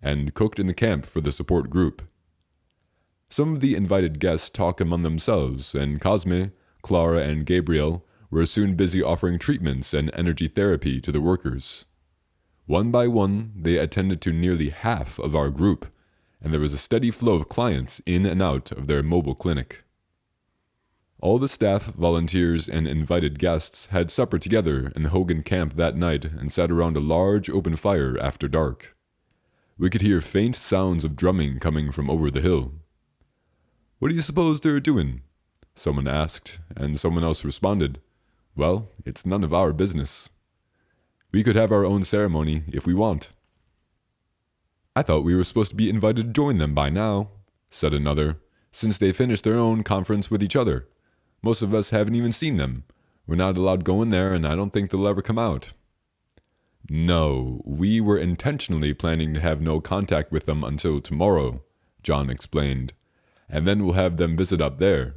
[SPEAKER 1] and cooked in the camp for the support group. Some of the invited guests talked among themselves, and Cosme, Clara, and Gabriel were soon busy offering treatments and energy therapy to the workers. One by one, they attended to nearly half of our group, and there was a steady flow of clients in and out of their mobile clinic. All the staff, volunteers, and invited guests had supper together in the Hogan camp that night and sat around a large open fire after dark. We could hear faint sounds of drumming coming from over the hill. "What do you suppose they're doing?" someone asked, and someone else responded, "Well, it's none of our business. We could have our own ceremony if we want." "I thought we were supposed to be invited to join them by now," said another, "since they finished their own conference with each other. Most of us haven't even seen them. We're not allowed to go in there, and I don't think they'll ever come out." "No, we were intentionally planning to have no contact with them until tomorrow," John explained, "and then we'll have them visit up there."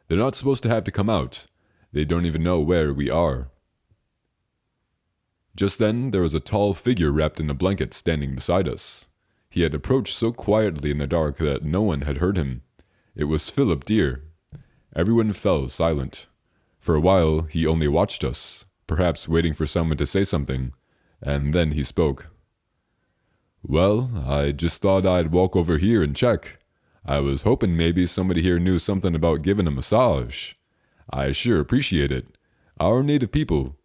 [SPEAKER 1] They're not supposed to have to come out. They don't even know where we are." Just then, there was a tall figure wrapped in a blanket standing beside us. He had approached so quietly in the dark that no one had heard him. It was Philip Deer. Everyone fell silent. For a while, he only watched us, perhaps waiting for someone to say something, and then he spoke. "Well, I just thought I'd walk over here and check. I was hoping maybe somebody here knew something about giving a massage. I sure appreciate it. Our native people,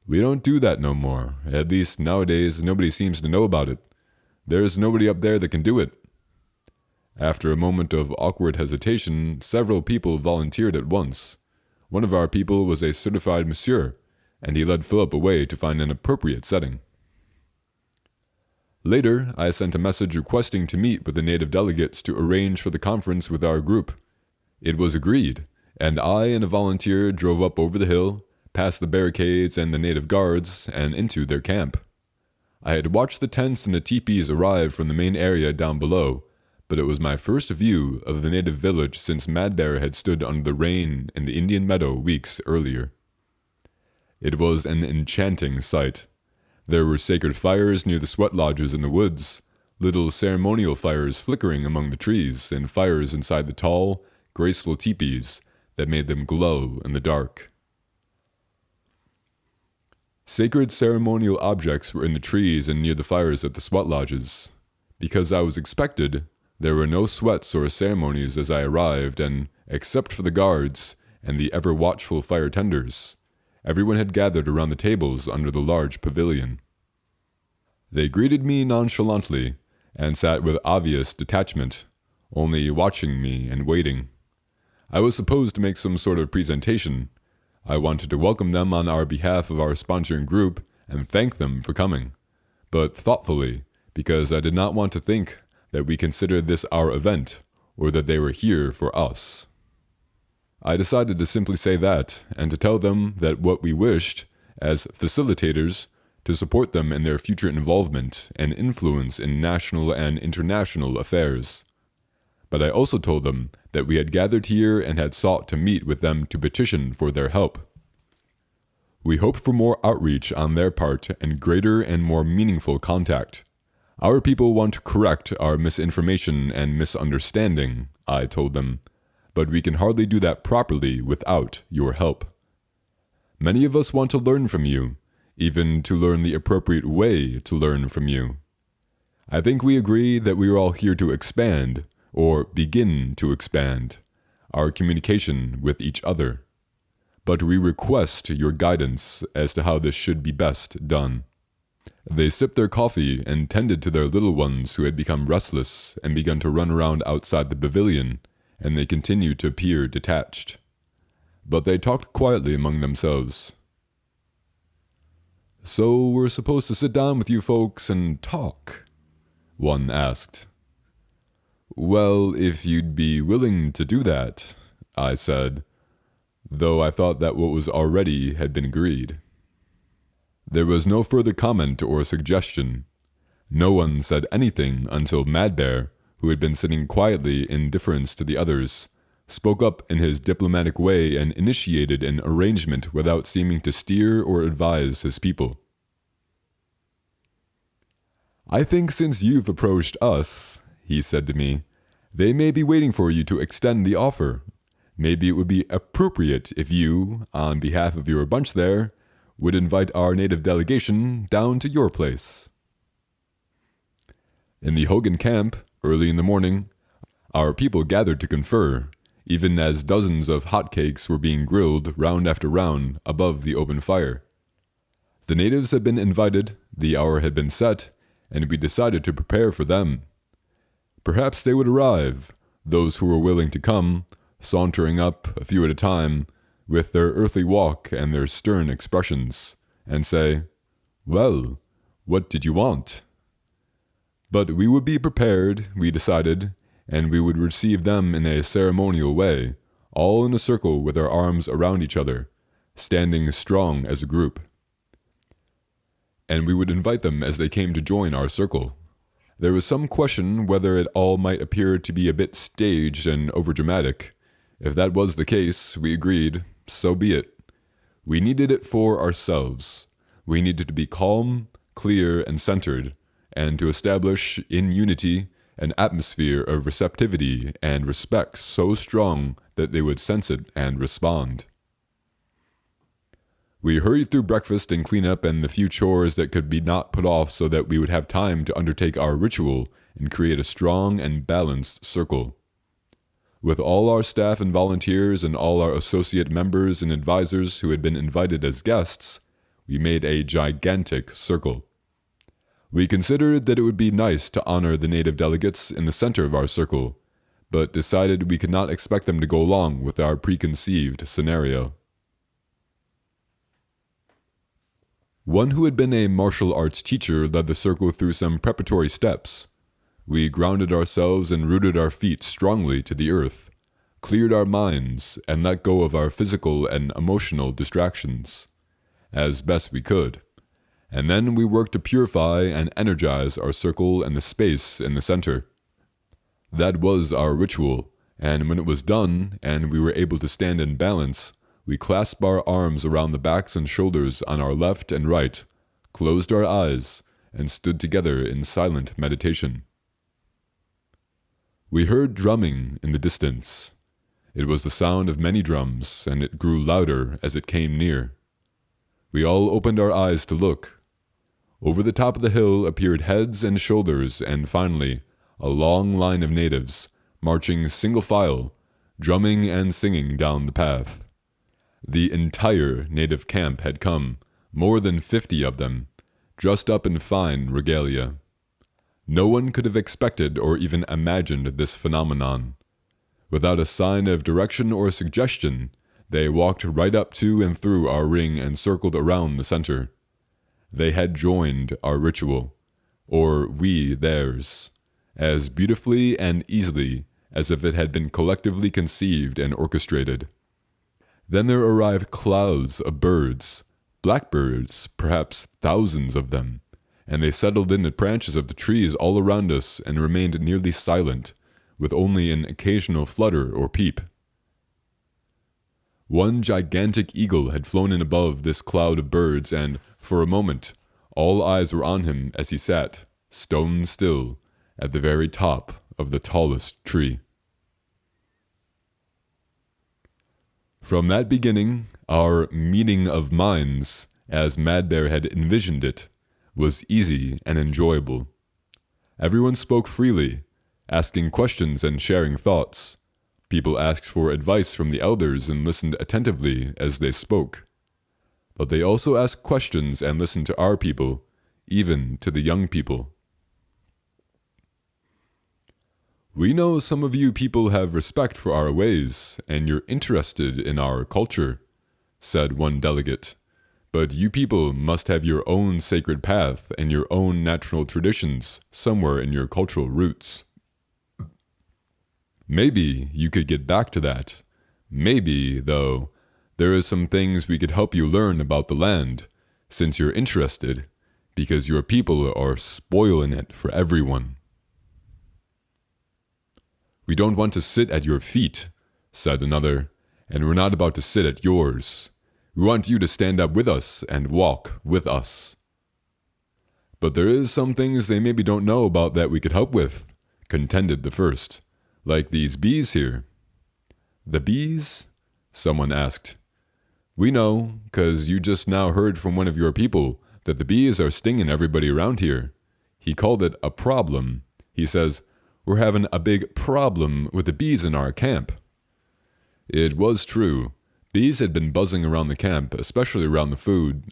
[SPEAKER 1] we don't do that no more. At least nowadays, nobody seems to know about it. There's nobody up there that can do it." After a moment of awkward hesitation, several people volunteered at once. One of our people was a certified masseur, and he led Philip away to find an appropriate setting. Later, I sent a message requesting to meet with the native delegates to arrange for the conference with our group. It was agreed, and I and a volunteer drove up over the hill, past the barricades and the native guards, and into their camp. I had watched the tents and the teepees arrive from the main area down below, but it was my first view of the native village since Mad Bear had stood under the rain in the Indian meadow weeks earlier. It was an enchanting sight. There were sacred fires near the sweat lodges in the woods, little ceremonial fires flickering among the trees, and fires inside the tall, graceful teepees that made them glow in the dark. Sacred ceremonial objects were in the trees and near the fires at the sweat lodges. Because I was expected, there were no sweats or ceremonies as I arrived, and, except for the guards and the ever-watchful fire tenders, everyone had gathered around the tables under the large pavilion. They greeted me nonchalantly, and sat with obvious detachment, only watching me and waiting. I was supposed to make some sort of presentation. I wanted to welcome them on our behalf of our sponsoring group and thank them for coming, but thoughtfully, because I did not want to think that we considered this our event, or that they were here for us. I decided to simply say that, and to tell them that what we wished, as facilitators, to support them in their future involvement and influence in national and international affairs. But I also told them that we had gathered here and had sought to meet with them to petition for their help. We hoped for more outreach on their part and greater and more meaningful contact. Our people want to correct our misinformation and misunderstanding, I told them, but we can hardly do that properly without your help. Many of us want to learn from you, even to learn the appropriate way to learn from you. I think we agree that we are all here to expand, or begin to expand, our communication with each other. But we request your guidance as to how this should be best done. They sipped their coffee and tended to their little ones who had become restless and begun to run around outside the pavilion, and they continued to appear detached. But they talked quietly among themselves. "So we're supposed to sit down with you folks and talk?" one asked. "Well, if you'd be willing to do that," I said, though I thought that what was already had been agreed. There was no further comment or suggestion. No one said anything until Mad Bear, who had been sitting quietly in deference to the others, spoke up in his diplomatic way and initiated an arrangement without seeming to steer or advise his people. "I think since you've approached us," he said to me, "they may be waiting for you to extend the offer. Maybe it would be appropriate if you, on behalf of your bunch there, would invite our native delegation down to your place." In the Hogan camp, early in the morning, our people gathered to confer, even as dozens of hotcakes were being grilled round after round above the open fire. The natives had been invited, the hour had been set, and we decided to prepare for them. Perhaps they would arrive, those who were willing to come, sauntering up, a few at a time, with their earthly walk and their stern expressions, and say, "Well, what did you want?" But we would be prepared, we decided, and we would receive them in a ceremonial way, all in a circle with our arms around each other, standing strong as a group. And we would invite them as they came to join our circle. There was some question whether it all might appear to be a bit staged and overdramatic. If that was the case, we agreed, so be it. We needed it for ourselves. We needed to be calm, clear, and centered, and to establish, in unity, an atmosphere of receptivity and respect so strong that they would sense it and respond. We hurried through breakfast and cleanup and the few chores that could be not put off so that we would have time to undertake our ritual and create a strong and balanced circle. With all our staff and volunteers and all our associate members and advisors who had been invited as guests, we made a gigantic circle. We considered that it would be nice to honor the native delegates in the center of our circle, but decided we could not expect them to go along with our preconceived scenario. One who had been a martial arts teacher led the circle through some preparatory steps. We grounded ourselves and rooted our feet strongly to the earth, cleared our minds, and let go of our physical and emotional distractions, as best we could. And then we worked to purify and energize our circle and the space in the center. That was our ritual, and when it was done and we were able to stand in balance, we clasped our arms around the backs and shoulders on our left and right, closed our eyes, and stood together in silent meditation. We heard drumming in the distance. It was the sound of many drums, and it grew louder as it came near. We all opened our eyes to look. Over the top of the hill appeared heads and shoulders, and finally, a long line of natives, marching single file, drumming and singing down the path. The entire native camp had come, more than 50 of them, dressed up in fine regalia. No one could have expected or even imagined this phenomenon. Without a sign of direction or suggestion, they walked right up to and through our ring and circled around the center. They had joined our ritual, or we theirs, as beautifully and easily as if it had been collectively conceived and orchestrated. Then there arrived clouds of birds, blackbirds, perhaps thousands of them, and they settled in the branches of the trees all around us and remained nearly silent, with only an occasional flutter or peep. One gigantic eagle had flown in above this cloud of birds, and, for a moment, all eyes were on him as he sat, stone still, at the very top of the tallest tree. From that beginning, our meeting of minds, as Mad Bear had envisioned it, was easy and enjoyable. Everyone spoke freely, asking questions and sharing thoughts. People asked for advice from the elders and listened attentively as they spoke. But they also asked questions and listened to our people, even to the young people. We know some of you people have respect for our ways, and you're interested in our culture, said one delegate. But you people must have your own sacred path and your own natural traditions somewhere in your cultural roots. Maybe you could get back to that. Maybe, though, there are some things we could help you learn about the land, since you're interested, because your people are spoiling it for everyone. We don't want to sit at your feet, said another, and we're not about to sit at yours. We want you to stand up with us and walk with us. But there is some things they maybe don't know about that we could help with, contended the first, like these bees here. The bees? Someone asked. We know, 'cause you just now heard from one of your people that the bees are stinging everybody around here. He called it a problem. He says, we're having a big problem with the bees in our camp. It was true. Bees had been buzzing around the camp, especially around the food,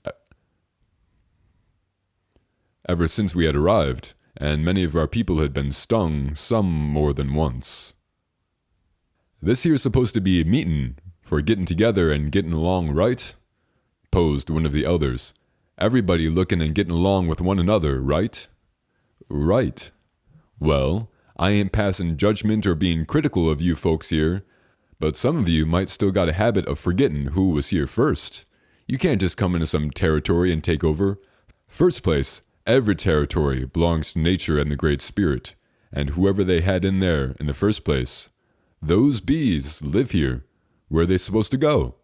[SPEAKER 1] ever since we had arrived, and many of our people had been stung, some more than once. This here's supposed to be a meeting for getting together and getting along, right? Posed one of the elders. Everybody looking and getting along with one another, right? Right. Well, I ain't passing judgment or being critical of you folks here, but some of you might still got a habit of forgetting who was here first. You can't just come into some territory and take over. First place, every territory belongs to nature and the Great Spirit, and whoever they had in there in the first place, Those bees live here. Where are they supposed to go?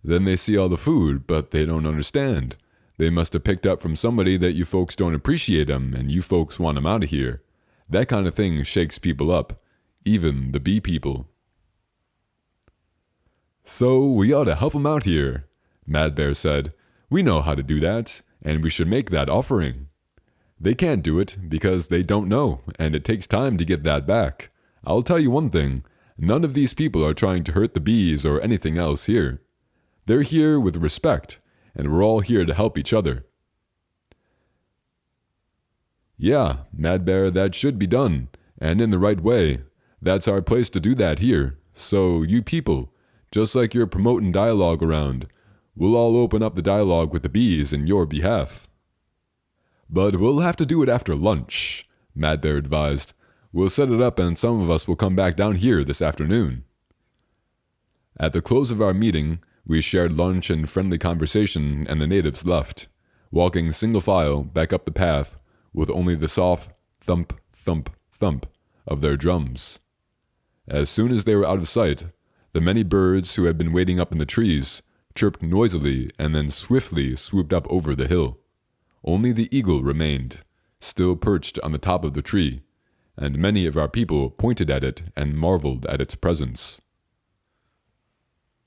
[SPEAKER 1] Then they see all the food, but they don't understand. They must have picked up from somebody that you folks don't appreciate them, and you folks want them out of here. That kind of thing shakes people up, even the bee people. So we ought to help them out here, Mad Bear said. We know how to do that, and we should make that offering. They can't do it because they don't know, and it takes time to get that back. I'll tell you one thing, none of these people are trying to hurt the bees or anything else here. They're here with respect, and we're all here to help each other. Yeah, Mad Bear, that should be done, and in the right way. That's our place to do that here. So, you people, just like you're promoting dialogue around, we'll all open up the dialogue with the bees in your behalf. But we'll have to do it after lunch, Mad Bear advised. We'll set it up and some of us will come back down here this afternoon. At the close of our meeting, we shared lunch and friendly conversation and the natives left, walking single file back up the path with only the soft thump, thump, thump of their drums. As soon as they were out of sight, the many birds who had been waiting up in the trees chirped noisily and then swiftly swooped up over the hill. Only the eagle remained, still perched on the top of the tree, and many of our people pointed at it and marveled at its presence.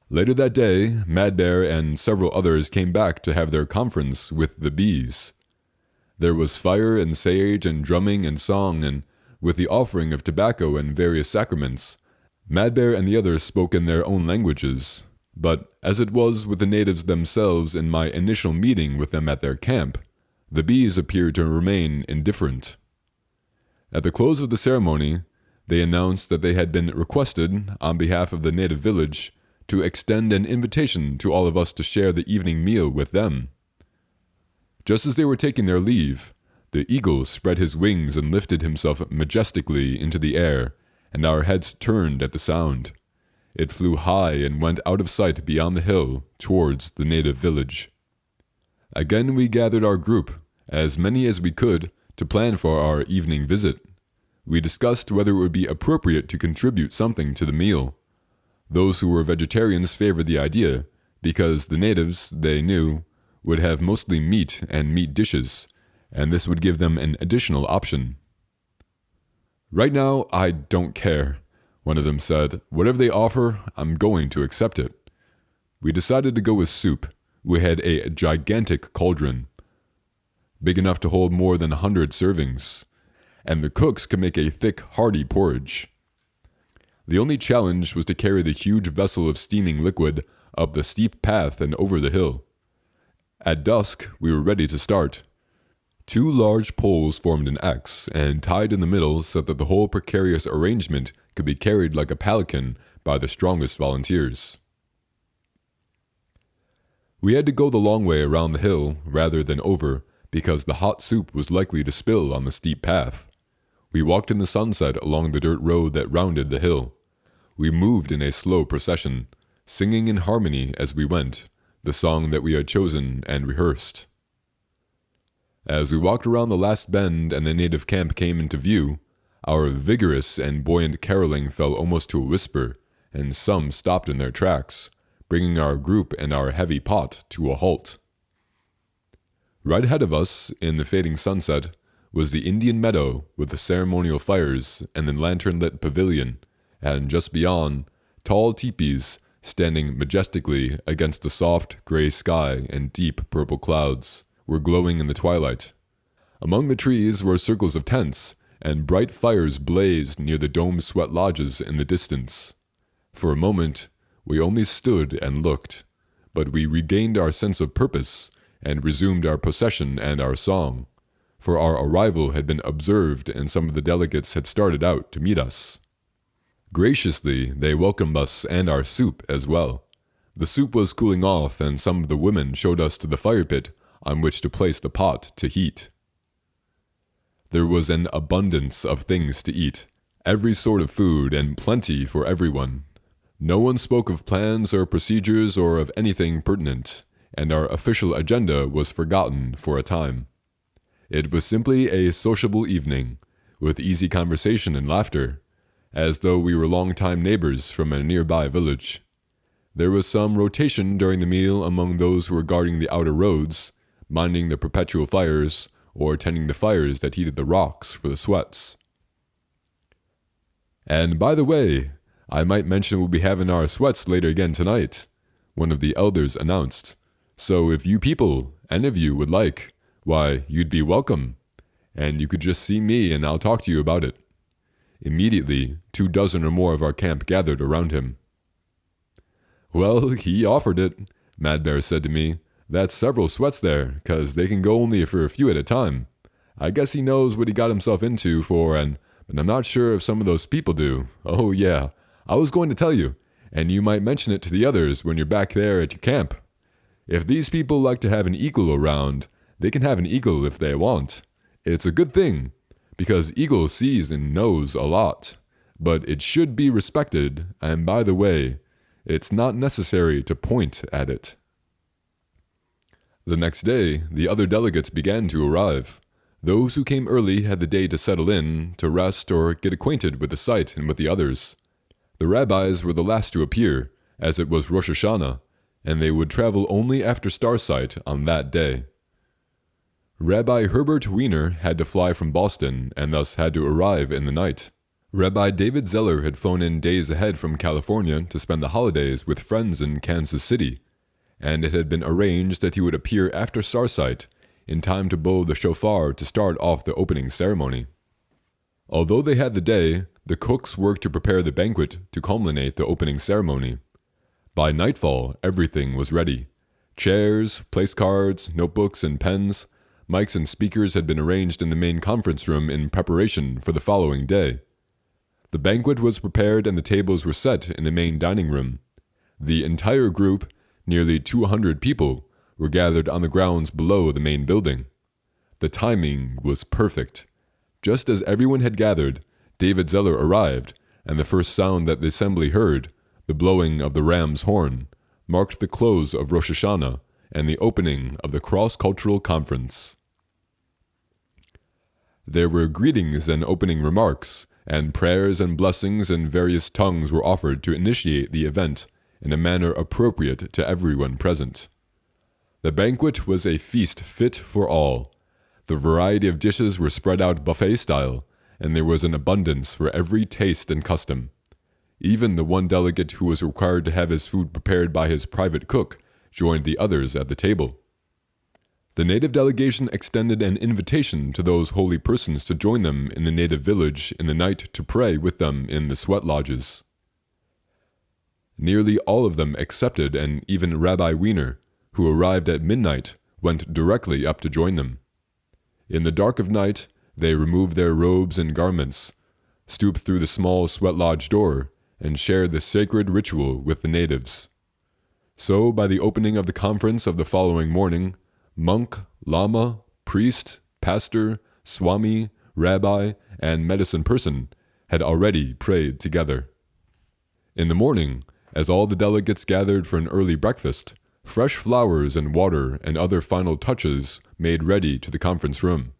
[SPEAKER 1] Later that day, Mad Bear and several others came back to have their conference with the bees. There was fire and sage and drumming and song, and with the offering of tobacco and various sacraments, Mad Bear and the others spoke in their own languages. But as it was with the natives themselves in my initial meeting with them at their camp, the bees appeared to remain indifferent. At the close of the ceremony, they announced that they had been requested, on behalf of the native village, to extend an invitation to all of us to share the evening meal with them. Just as they were taking their leave, the eagle spread his wings and lifted himself majestically into the air, and our heads turned at the sound. It flew high and went out of sight beyond the hill towards the native village. Again we gathered our group, as many as we could, to plan for our evening visit. We discussed whether it would be appropriate to contribute something to the meal. Those who were vegetarians favored the idea, because the natives, they knew, would have mostly meat and meat dishes, and this would give them an additional option. Right now, I don't care, one of them said. Whatever they offer, I'm going to accept it. We decided to go with soup. We had a gigantic cauldron, big enough to hold more than 100 servings, and the cooks could make a thick, hearty porridge. The only challenge was to carry the huge vessel of steaming liquid up the steep path and over the hill. At dusk, we were ready to start. 2 large poles formed an X and tied in the middle so that the whole precarious arrangement could be carried like a pelican by the strongest volunteers. We had to go the long way around the hill rather than over, because the hot soup was likely to spill on the steep path. We walked in the sunset along the dirt road that rounded the hill. We moved in a slow procession, singing in harmony as we went, the song that we had chosen and rehearsed. As we walked around the last bend and the native camp came into view, our vigorous and buoyant caroling fell almost to a whisper, and some stopped in their tracks, bringing our group and our heavy pot to a halt. Right ahead of us, in the fading sunset, was the Indian meadow with the ceremonial fires and the lantern-lit pavilion, and just beyond, tall teepees standing majestically against the soft gray sky and deep purple clouds were glowing in the twilight. Among the trees were circles of tents, and bright fires blazed near the domed sweat lodges in the distance. For a moment, we only stood and looked, but we regained our sense of purpose and resumed our procession and our song, for our arrival had been observed and some of the delegates had started out to meet us. Graciously, they welcomed us and our soup as well. The soup was cooling off, and some of the women showed us to the fire pit on which to place the pot to heat. There was an abundance of things to eat, every sort of food and plenty for everyone. No one spoke of plans or procedures or of anything pertinent, and our official agenda was forgotten for a time. It was simply a sociable evening, with easy conversation and laughter,
[SPEAKER 2] as though we were longtime neighbors from a nearby village. There was some rotation during the meal among those who were guarding the outer roads, minding the perpetual fires, or tending the fires that heated the rocks for the sweats. "And by the way, I might mention we'll be having our sweats later again tonight," one of the elders announced. "So if you people, any of you, would like, why, you'd be welcome. And you could just see me and I'll talk to you about it." Immediately, 24 or more of our camp gathered around him. "Well, he offered it," Mad Bear said to me. "That's several sweats there, 'cause they can go only for a few at a time. I guess he knows what he got himself into but I'm not sure if some of those people do. Oh yeah, I was going to tell you, and you might mention it to the others when you're back there at your camp. If these people like to have an eagle around, they can have an eagle if they want. It's a good thing, because eagle sees and knows a lot. But it should be respected, and by the way, it's not necessary to point at it." The next day, the other delegates began to arrive. Those who came early had the day to settle in, to rest, or get acquainted with the site and with the others. The rabbis were the last to appear, as it was Rosh Hashanah, and they would travel only after starsight on that day. Rabbi Herbert Wiener had to fly from Boston and thus had to arrive in the night. Rabbi David Zeller had flown in days ahead from California to spend the holidays with friends in Kansas City, and it had been arranged that he would appear after starsight in time to blow the shofar to start off the opening ceremony. Although they had the day, the cooks worked to prepare the banquet to culminate the opening ceremony. By nightfall, everything was ready. Chairs, place cards, notebooks, and pens, mics and speakers had been arranged in the main conference room in preparation for the following day. The banquet was prepared and the tables were set in the main dining room. The entire group, nearly 200 people, were gathered on the grounds below the main building. The timing was perfect. Just as everyone had gathered, David Zeller arrived, and the first sound that the assembly heard, the blowing of the ram's horn, marked the close of Rosh Hashanah and the opening of the cross-cultural conference. There were greetings and opening remarks, and prayers and blessings in various tongues were offered to initiate the event in a manner appropriate to everyone present. The banquet was a feast fit for all. The variety of dishes were spread out buffet style, and there was an abundance for every taste and custom. Even the one delegate who was required to have his food prepared by his private cook joined the others at the table. The native delegation extended an invitation to those holy persons to join them in the native village in the night to pray with them in the sweat lodges. Nearly all of them accepted, and even Rabbi Wiener, who arrived at midnight, went directly up to join them. In the dark of night, they removed their robes and garments, stooped through the small sweat lodge door, and shared the sacred ritual with the natives. So, by the opening of the conference of the following morning, monk, lama, priest, pastor, swami, rabbi, and medicine person had already prayed together. In the morning, as all the delegates gathered for an early breakfast, fresh flowers and water and other final touches made ready to the conference room.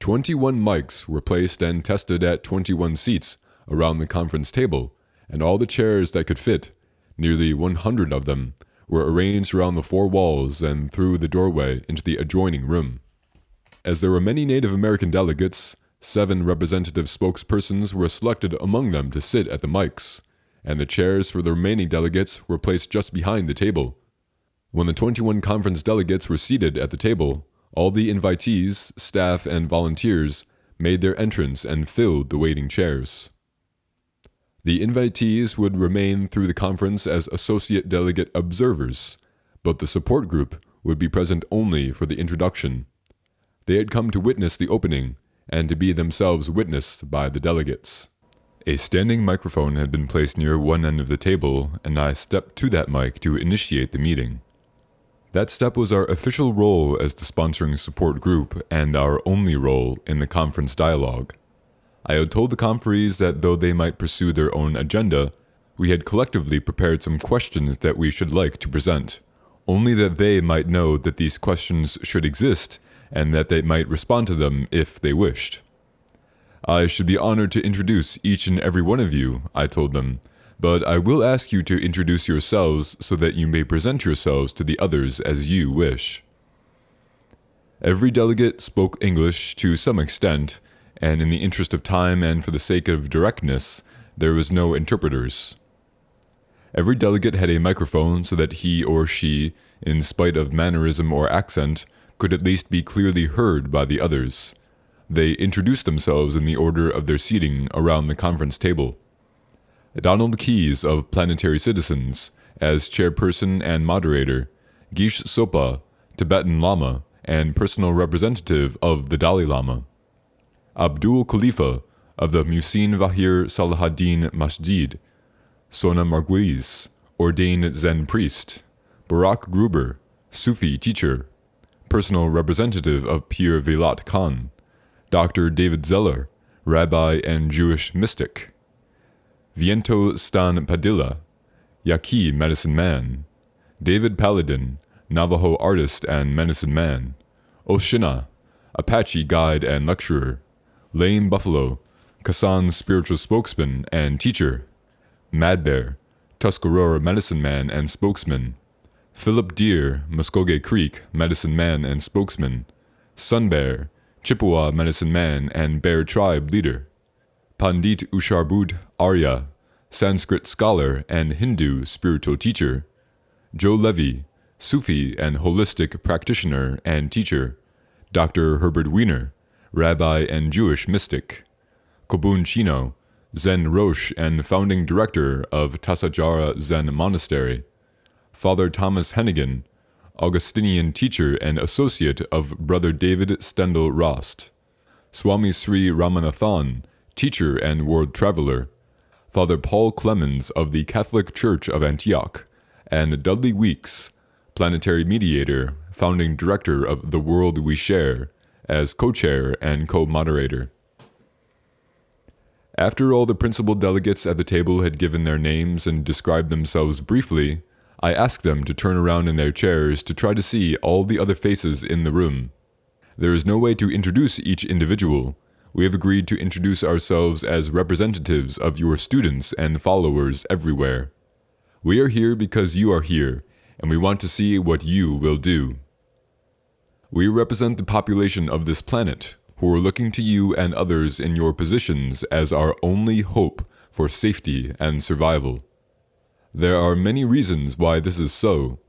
[SPEAKER 2] 21 mics were placed and tested at 21 seats around the conference table, and all the chairs that could fit, nearly 100 of them, were arranged around the four walls and through the doorway into the adjoining room. As there were many Native American delegates, 7 representative spokespersons were selected among them to sit at the mics, and the chairs for the remaining delegates were placed just behind the table. When the 21 conference delegates were seated at the table, all the invitees, staff, and volunteers made their entrance and filled the waiting chairs. The invitees would remain through the conference as associate delegate observers, but the support group would be present only for the introduction. They had come to witness the opening and to be themselves witnessed by the delegates. A standing microphone had been placed near one end of the table, and I stepped to that mic to initiate the meeting. That step was our official role as the sponsoring support group and our only role in the conference dialogue. I had told the conferees that though they might pursue their own agenda, we had collectively prepared some questions that we should like to present, only that they might know that these questions should exist and that they might respond to them if they wished.
[SPEAKER 1] I should be honored to introduce each and every one of you, I told them, but I will ask you to introduce yourselves so that you may present yourselves to the others as you wish. Every delegate spoke English to some extent, and in the interest of time and for the sake of directness, there was no interpreters. Every delegate had a microphone so that he or she, in spite of mannerism or accent, could at least be clearly heard by the others. They introduced themselves in the order of their seating around the conference table. Donald Keyes of Planetary Citizens, as chairperson and moderator, Gish Sopa, Tibetan Lama, and personal representative of the Dalai Lama. Abdul Khalifa of the Muhsin Vahir Salahuddin Masjid, Sona Margulies, ordained Zen priest, Barak Gruber, Sufi teacher, personal representative of Pir Vilat Khan, Dr. David Zeller, rabbi and Jewish mystic, Viento Stan Padilla, Yaqui medicine man, David Paladin, Navajo artist and medicine man, Oshina, Apache guide and lecturer, Lame Buffalo, Kassan spiritual spokesman and teacher, Mad Bear, Tuscarora medicine man and spokesman, Philip Deer, Muskogee Creek medicine man and spokesman, Sun Bear, Chippewa medicine man and Bear tribe leader, Pandit Usharbud Arya, Sanskrit scholar and Hindu spiritual teacher, Joe Levy, Sufi and holistic practitioner and teacher, Dr. Herbert Wiener, rabbi and Jewish mystic, Kobun Chino, Zen Roche and founding director of Tasajara Zen Monastery, Father Thomas Hennigan, Augustinian teacher and associate of Brother David Stendhal Rost, Swami Sri Ramanathan, teacher and world traveler, Father Paul Clemens of the Catholic Church of Antioch, and Dudley Weeks, planetary mediator, founding director of The World We Share, as co-chair and co-moderator. After all the principal delegates at the table had given their names and described themselves briefly, I asked them to turn around in their chairs to try to see all the other faces in the room. There is no way to introduce each individual. We have agreed to introduce ourselves as representatives of your students and followers everywhere. We are here because you are here, and we want to see what you will do. We represent the population of this planet, who are looking to you and others in your positions as our only hope for safety and survival. There are many reasons why this is so.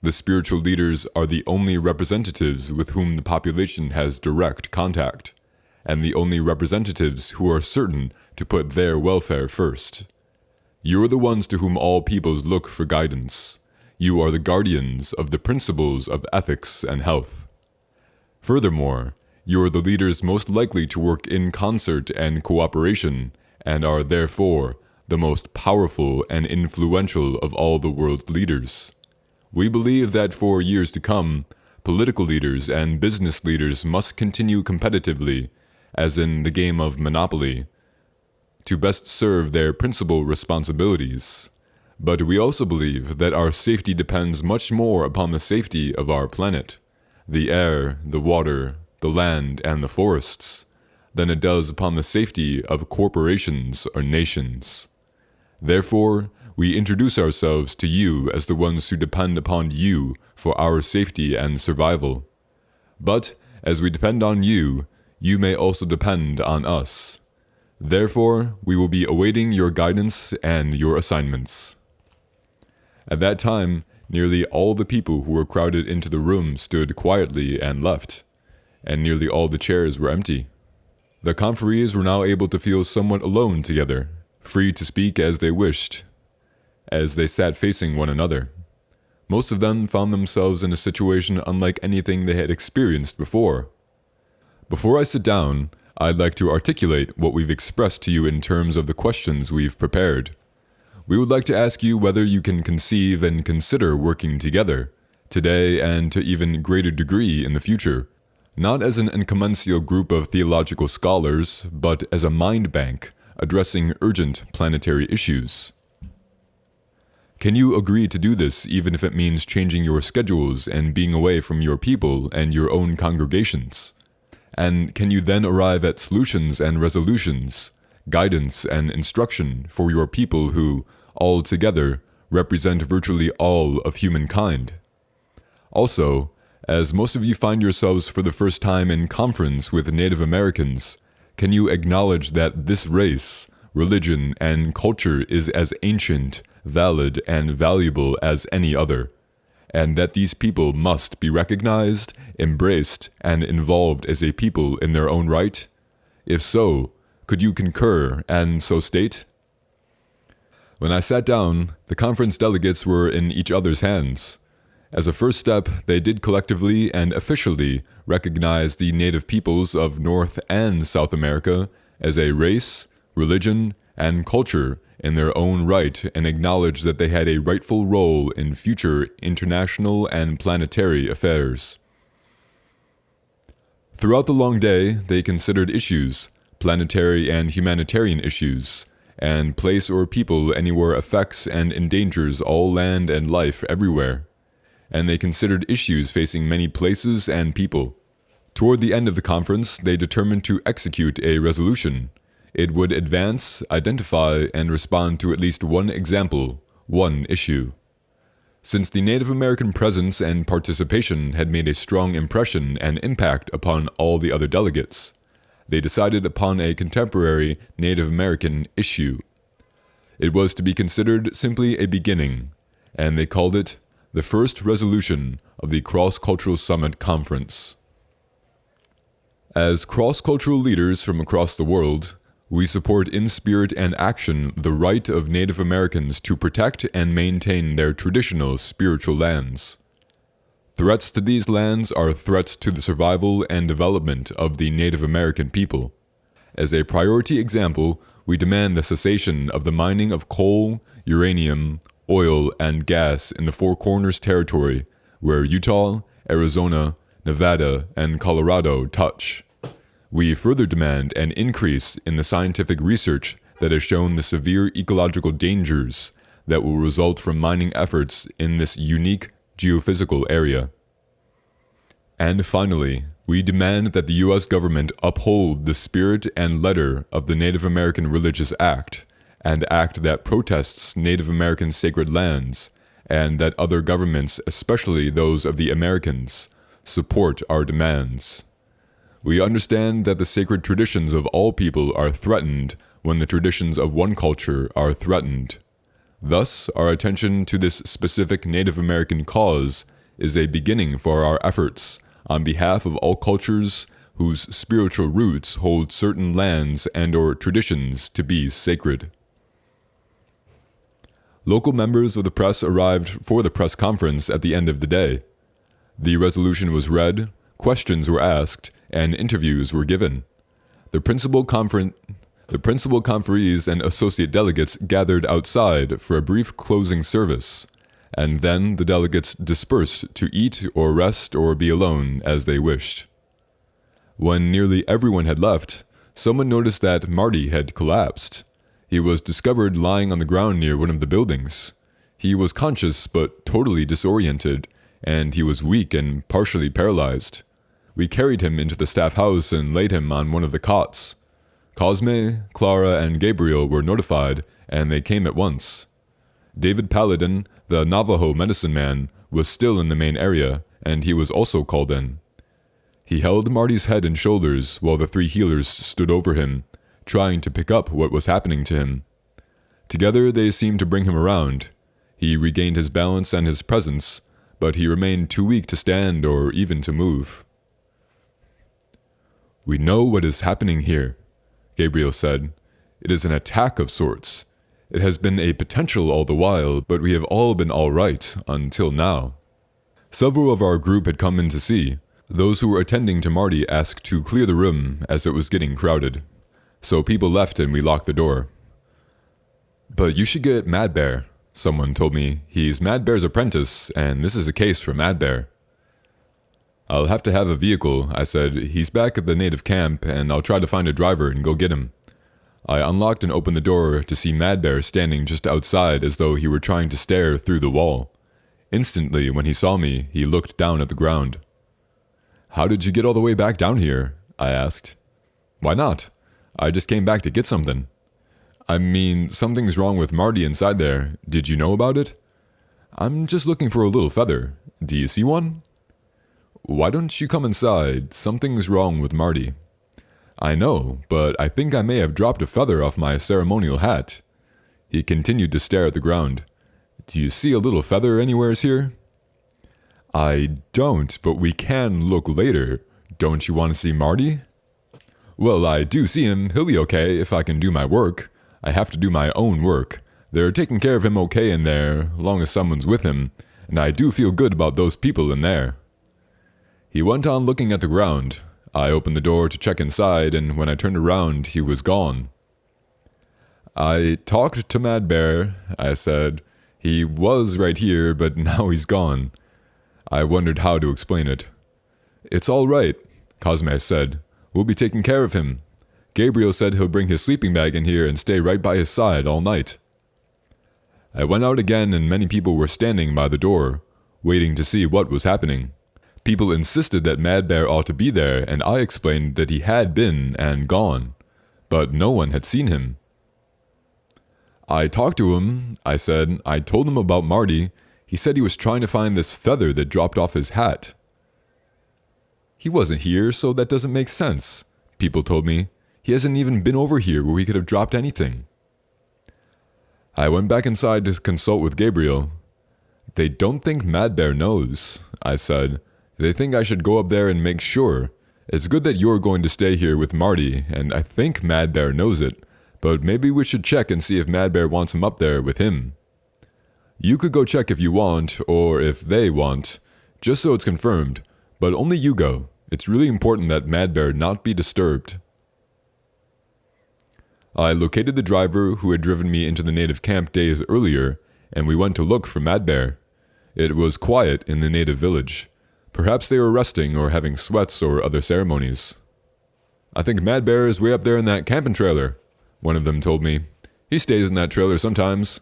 [SPEAKER 1] The spiritual leaders are the only representatives with whom the population has direct contact, and the only representatives who are certain to put their welfare first. You are the ones to whom all peoples look for guidance. You are the guardians of the principles of ethics and health. Furthermore, you are the leaders most likely to work in concert and cooperation, and are therefore the most powerful and influential of all the world's leaders. We believe that for years to come, political leaders and business leaders must continue competitively, as in the game of Monopoly, to best serve their principal responsibilities. But we also believe that our safety depends much more upon the safety of our planet, the air, the water, the land, and the forests, than it does upon the safety of corporations or nations. Therefore, we introduce ourselves to you as the ones who depend upon you for our safety and survival. But, as we depend on you, you may also depend on us. Therefore, we will be awaiting your guidance and your assignments. At that time, nearly all the people who were crowded into the room stood quietly and left, and nearly all the chairs were empty. The conferees were now able to feel somewhat alone together, free to speak as they wished, as they sat facing one another. Most of them found themselves in a situation unlike anything they had experienced before. Before I sit down, I'd like to articulate what we've expressed to you in terms of the questions we've prepared. We would like to ask you whether you can conceive and consider working together, today and to even greater degree in the future, not as an incommensurable group of theological scholars, but as a mind bank addressing urgent planetary issues. Can you agree to do this even if it means changing your schedules and being away from your people and your own congregations? And can you then arrive at solutions and resolutions, guidance and instruction for your people who, all together, represent virtually all of humankind? Also, as most of you find yourselves for the first time in conference with Native Americans, can you acknowledge that this race, religion, and culture is as ancient, valid, and valuable as any other, and that these people must be recognized, embraced, and involved as a people in their own right? If so, could you concur and so state? When I sat down, the conference delegates were in each other's hands. As a first step, they did collectively and officially recognize the native peoples of North and South America as a race, religion, and culture in their own right, and acknowledge that they had a rightful role in future international and planetary affairs. Throughout the long day, they considered issues, planetary and humanitarian issues, and place or people anywhere affects and endangers all land and life everywhere. And they considered issues facing many places and people. Toward the end of the conference, they determined to execute a resolution. It would advance, identify, and respond to at least one example, one issue. Since the Native American presence and participation had made a strong impression and impact upon all the other delegates, they decided upon a contemporary Native American issue. It was to be considered simply a beginning, and they called it the first resolution of the Cross-Cultural Summit Conference. As cross-cultural leaders from across the world, we support in spirit and action the right of Native Americans to protect and maintain their traditional spiritual lands. Threats to these lands are threats to the survival and development of the Native American people. As a priority example, we demand the cessation of the mining of coal, uranium, oil, and gas in the Four Corners territory, where Utah, Arizona, Nevada, and Colorado touch. We further demand an increase in the scientific research that has shown the severe ecological dangers that will result from mining efforts in this unique geophysical area. And finally, we demand that the U.S. government uphold the spirit and letter of the Native American Religious Act, an act that protests Native American sacred lands, and that other governments, especially those of the Americans, support our demands. We understand that the sacred traditions of all people are threatened when the traditions of one culture are threatened. Thus, our attention to this specific Native American cause is a beginning for our efforts on behalf of all cultures whose spiritual roots hold certain lands and/or traditions to be sacred. Local members of the press arrived for the press conference at the end of the day. The resolution was read, questions were asked, and interviews were given. The principal conferees and associate delegates gathered outside for a brief closing service, and then the delegates dispersed to eat or rest or be alone as they wished. When nearly everyone had left, someone noticed that Marty had collapsed. He was discovered lying on the ground near one of the buildings. He was conscious but totally disoriented, and he was weak and partially paralyzed. We carried him into the staff house and laid him on one of the cots. Cosme, Clara, and Gabriel were notified, and they came at once. David Paladin, the Navajo medicine man, was still in the main area, and he was also called in. He held Marty's head and shoulders while the three healers stood over him, trying to pick up what was happening to him. Together they seemed to bring him around. He regained his balance and his presence, but he remained too weak to stand or even to move. "We know what is happening here," Gabriel said. "It is an attack of sorts. It has been a potential all the while, but we have all been all right until now." Several of our group had come in to see. Those who were attending to Marty asked to clear the room as it was getting crowded. So people left and we locked the door. "But you should get Mad Bear," someone told me. "He's Mad Bear's apprentice, and this is a case for Mad Bear." "I'll have to have a vehicle," I said. "He's back at the native camp, and I'll try to find a driver and go get him." I unlocked and opened the door to see Mad Bear standing just outside as though he were trying to stare through the wall. Instantly, when he saw me, he looked down at the ground. "How did you get all the way back down here?" I asked. Why not? I just came back to get something. I mean, something's wrong with Marty inside there. Did you know about it? I'm just looking for a little feather. Do you see one? Why don't you come inside? Something's wrong with Marty. I know, but I think I may have dropped a feather off my ceremonial hat. He continued to stare at the ground. Do you see a little feather anywheres here? I don't, but we can look later. Don't you want to see Marty? Well, I do see him. He'll be okay if I can do my work. I have to do my own work. They're taking care of him okay in there, long as someone's with him, and I do feel good about those people in there. He went on looking at the ground. I opened the door to check inside, and when I turned around, he was gone. I talked to Mad Bear, I said. He was right here, but now he's gone. I wondered how to explain it. It's all right, Cosme said. We'll be taking care of him. Gabriel said he'll bring his sleeping bag in here and stay right by his side all night. I went out again and many people were standing by the door, waiting to see what was happening. People insisted that Mad Bear ought to be there, and I explained that he had been and gone, but no one had seen him. I talked to him, I said. I told him about Marty. He said he was trying to find this feather that dropped off his hat. He wasn't here, so that doesn't make sense, people told me. He hasn't even been over here where he could have dropped anything. I went back inside to consult with Gabriel. They don't think Mad Bear knows, I said. They think I should go up there and make sure. It's good that you're going to stay here with Marty, and I think Mad Bear knows it, but maybe we should check and see if Mad Bear wants him up there with him. You could go check if you want, or if they want, just so it's confirmed, but only you go. It's really important that Mad Bear not be disturbed. I located the driver who had driven me into the native camp days earlier, and we went to look for Mad Bear. It was quiet in the native village. Perhaps they were resting or having sweats or other ceremonies. I think Mad Bear is way up there in that camping trailer, one of them told me. He stays in that trailer sometimes.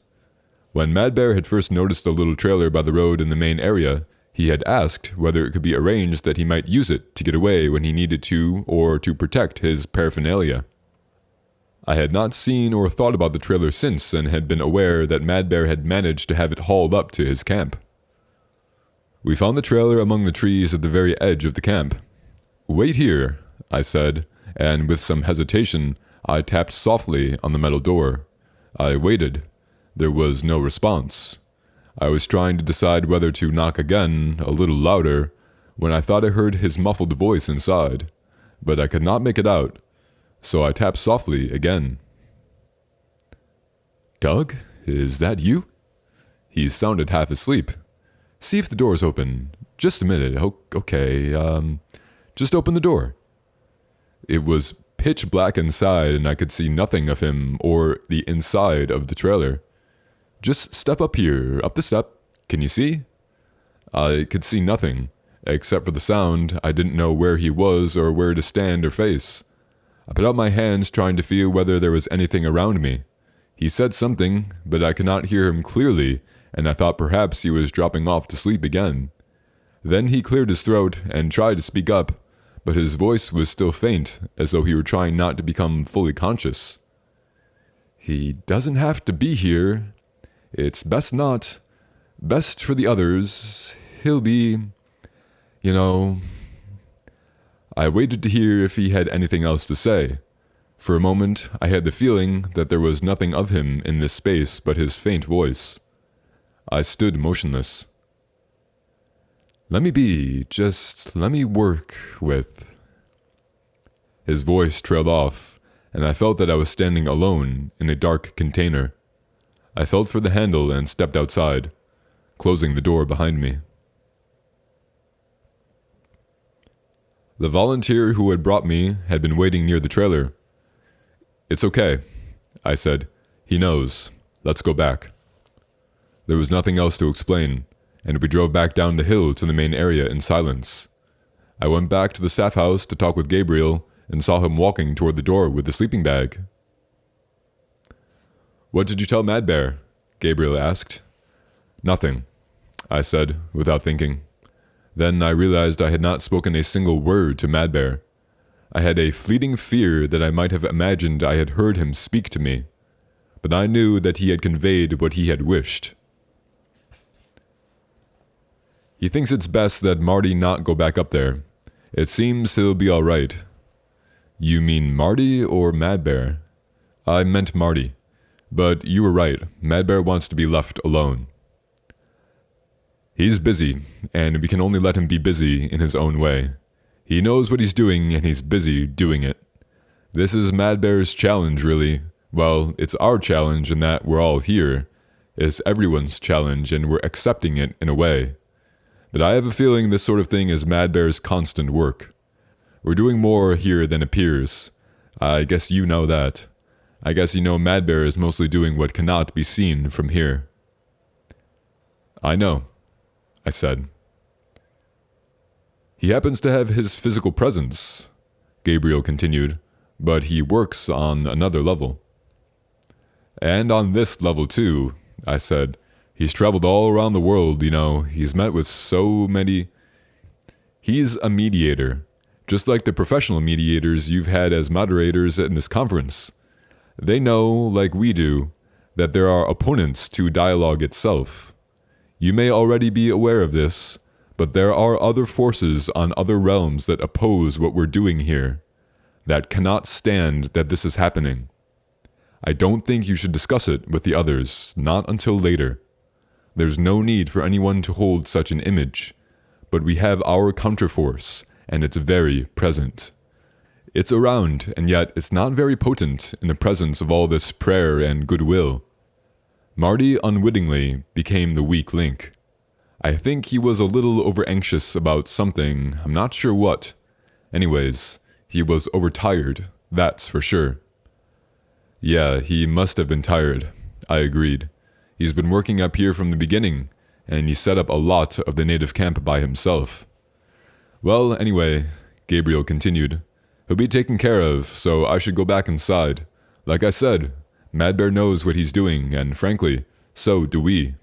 [SPEAKER 1] When Mad Bear had first noticed the little trailer by the road in the main area, he had asked whether it could be arranged that he might use it to get away when he needed to or to protect his paraphernalia. I had not seen or thought about the trailer since and had been aware that Mad Bear had managed to have it hauled up to his camp. We found the trailer among the trees at the very edge of the camp. Wait here, I said, and with some hesitation, I tapped softly on the metal door. I waited. There was no response. I was trying to decide whether to knock again, a little louder, when I thought I heard his muffled voice inside, but I could not make it out, so I tapped softly again. Doug, is that you? He sounded half asleep. See if the door's open. Just a minute. Okay, just open the door. It was pitch black inside and I could see nothing of him or the inside of the trailer. Just step up here, up the step. Can you see? I could see nothing. Except for the sound, I didn't know where he was or where to stand or face. I put out my hands trying to feel whether there was anything around me. He said something, but I could not hear him clearly, and I thought perhaps he was dropping off to sleep again. Then he cleared his throat and tried to speak up, but his voice was still faint, as though he were trying not to become fully conscious. He doesn't have to be here. It's best not. Best for the others. He'll be... I waited to hear if he had anything else to say. For a moment, I had the feeling that there was nothing of him in this space but his faint voice. I stood motionless. Let me be, just let me work with... His voice trailed off, and I felt that I was standing alone in a dark container. I felt for the handle and stepped outside, closing the door behind me. The volunteer who had brought me had been waiting near the trailer. It's okay, I said. He knows. Let's go back. There was nothing else to explain, and we drove back down the hill to the main area in silence. I went back to the staff house to talk with Gabriel and saw him walking toward the door with the sleeping bag. What did you tell Mad Bear? Gabriel asked. Nothing, I said, without thinking. Then I realized I had not spoken a single word to Mad Bear. I had a fleeting fear that I might have imagined I had heard him speak to me, but I knew that he had conveyed what he had wished. He thinks it's best that Marty not go back up there. It seems he'll be all right. You mean Marty or Mad Bear? I meant Marty. But you were right, Mad Bear wants to be left alone. He's busy, and we can only let him be busy in his own way. He knows what he's doing, and he's busy doing it. This is Mad Bear's challenge, really. Well, it's our challenge in that we're all here. It's everyone's challenge, and we're accepting it in a way. But I have a feeling this sort of thing is Mad Bear's constant work. We're doing more here than appears. I guess you know that. I guess you know Mad Bear is mostly doing what cannot be seen from here. I know, I said. He happens to have his physical presence, Gabriel continued, but he works on another level. And on this level too, I said. He's traveled all around the world, you know. He's met with so many. He's a mediator, just like the professional mediators you've had as moderators in this conference. They know, like we do, that there are opponents to dialogue itself. You may already be aware of this, but there are other forces on other realms that oppose what we're doing here, that cannot stand that this is happening. I don't think you should discuss it with the others, not until later. There's no need for anyone to hold such an image, but we have our counterforce, and it's very present. It's around, and yet it's not very potent in the presence of all this prayer and goodwill. Marty unwittingly became the weak link. I think he was a little over-anxious about something, I'm not sure what. Anyways, he was overtired, that's for sure. Yeah, he must have been tired, I agreed. He's been working up here from the beginning, and he set up a lot of the native camp by himself. Well, anyway, Gabriel continued, he'll be taken care of, so I should go back inside. Like I said, Mad Bear knows what he's doing, and frankly, so do we.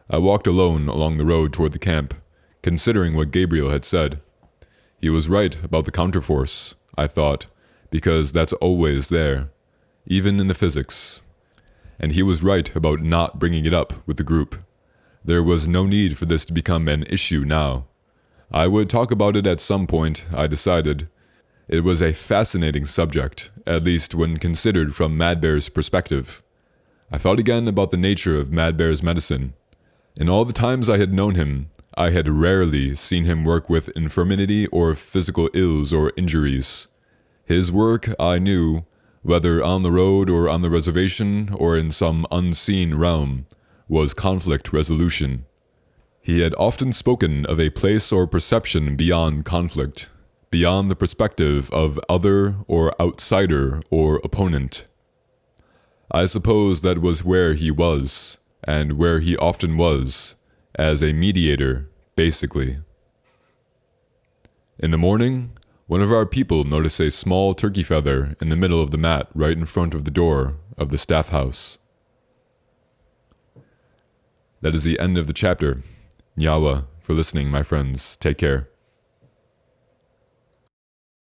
[SPEAKER 1] I walked alone along the road toward the camp, considering what Gabriel had said. He was right about the counterforce, I thought, because that's always there, even in the physics. And he was right about not bringing it up with the group. There was no need for this to become an issue now. I would talk about it at some point, I decided. It was a fascinating subject, at least when considered from Mad Bear's perspective. I thought again about the nature of Mad Bear's medicine. In all the times I had known him, I had rarely seen him work with infirmity or physical ills or injuries. His work, I knew, whether on the road or on the reservation or in some unseen realm, was conflict resolution. He had often spoken of a place or perception beyond conflict, beyond the perspective of other or outsider or opponent. I suppose that was where he was, and where he often was, as a mediator, basically. In the morning, one of our people noticed a small turkey feather in the middle of the mat right in front of the door of the staff house. That is the end of the chapter. Nyawa for listening, my friends. Take care.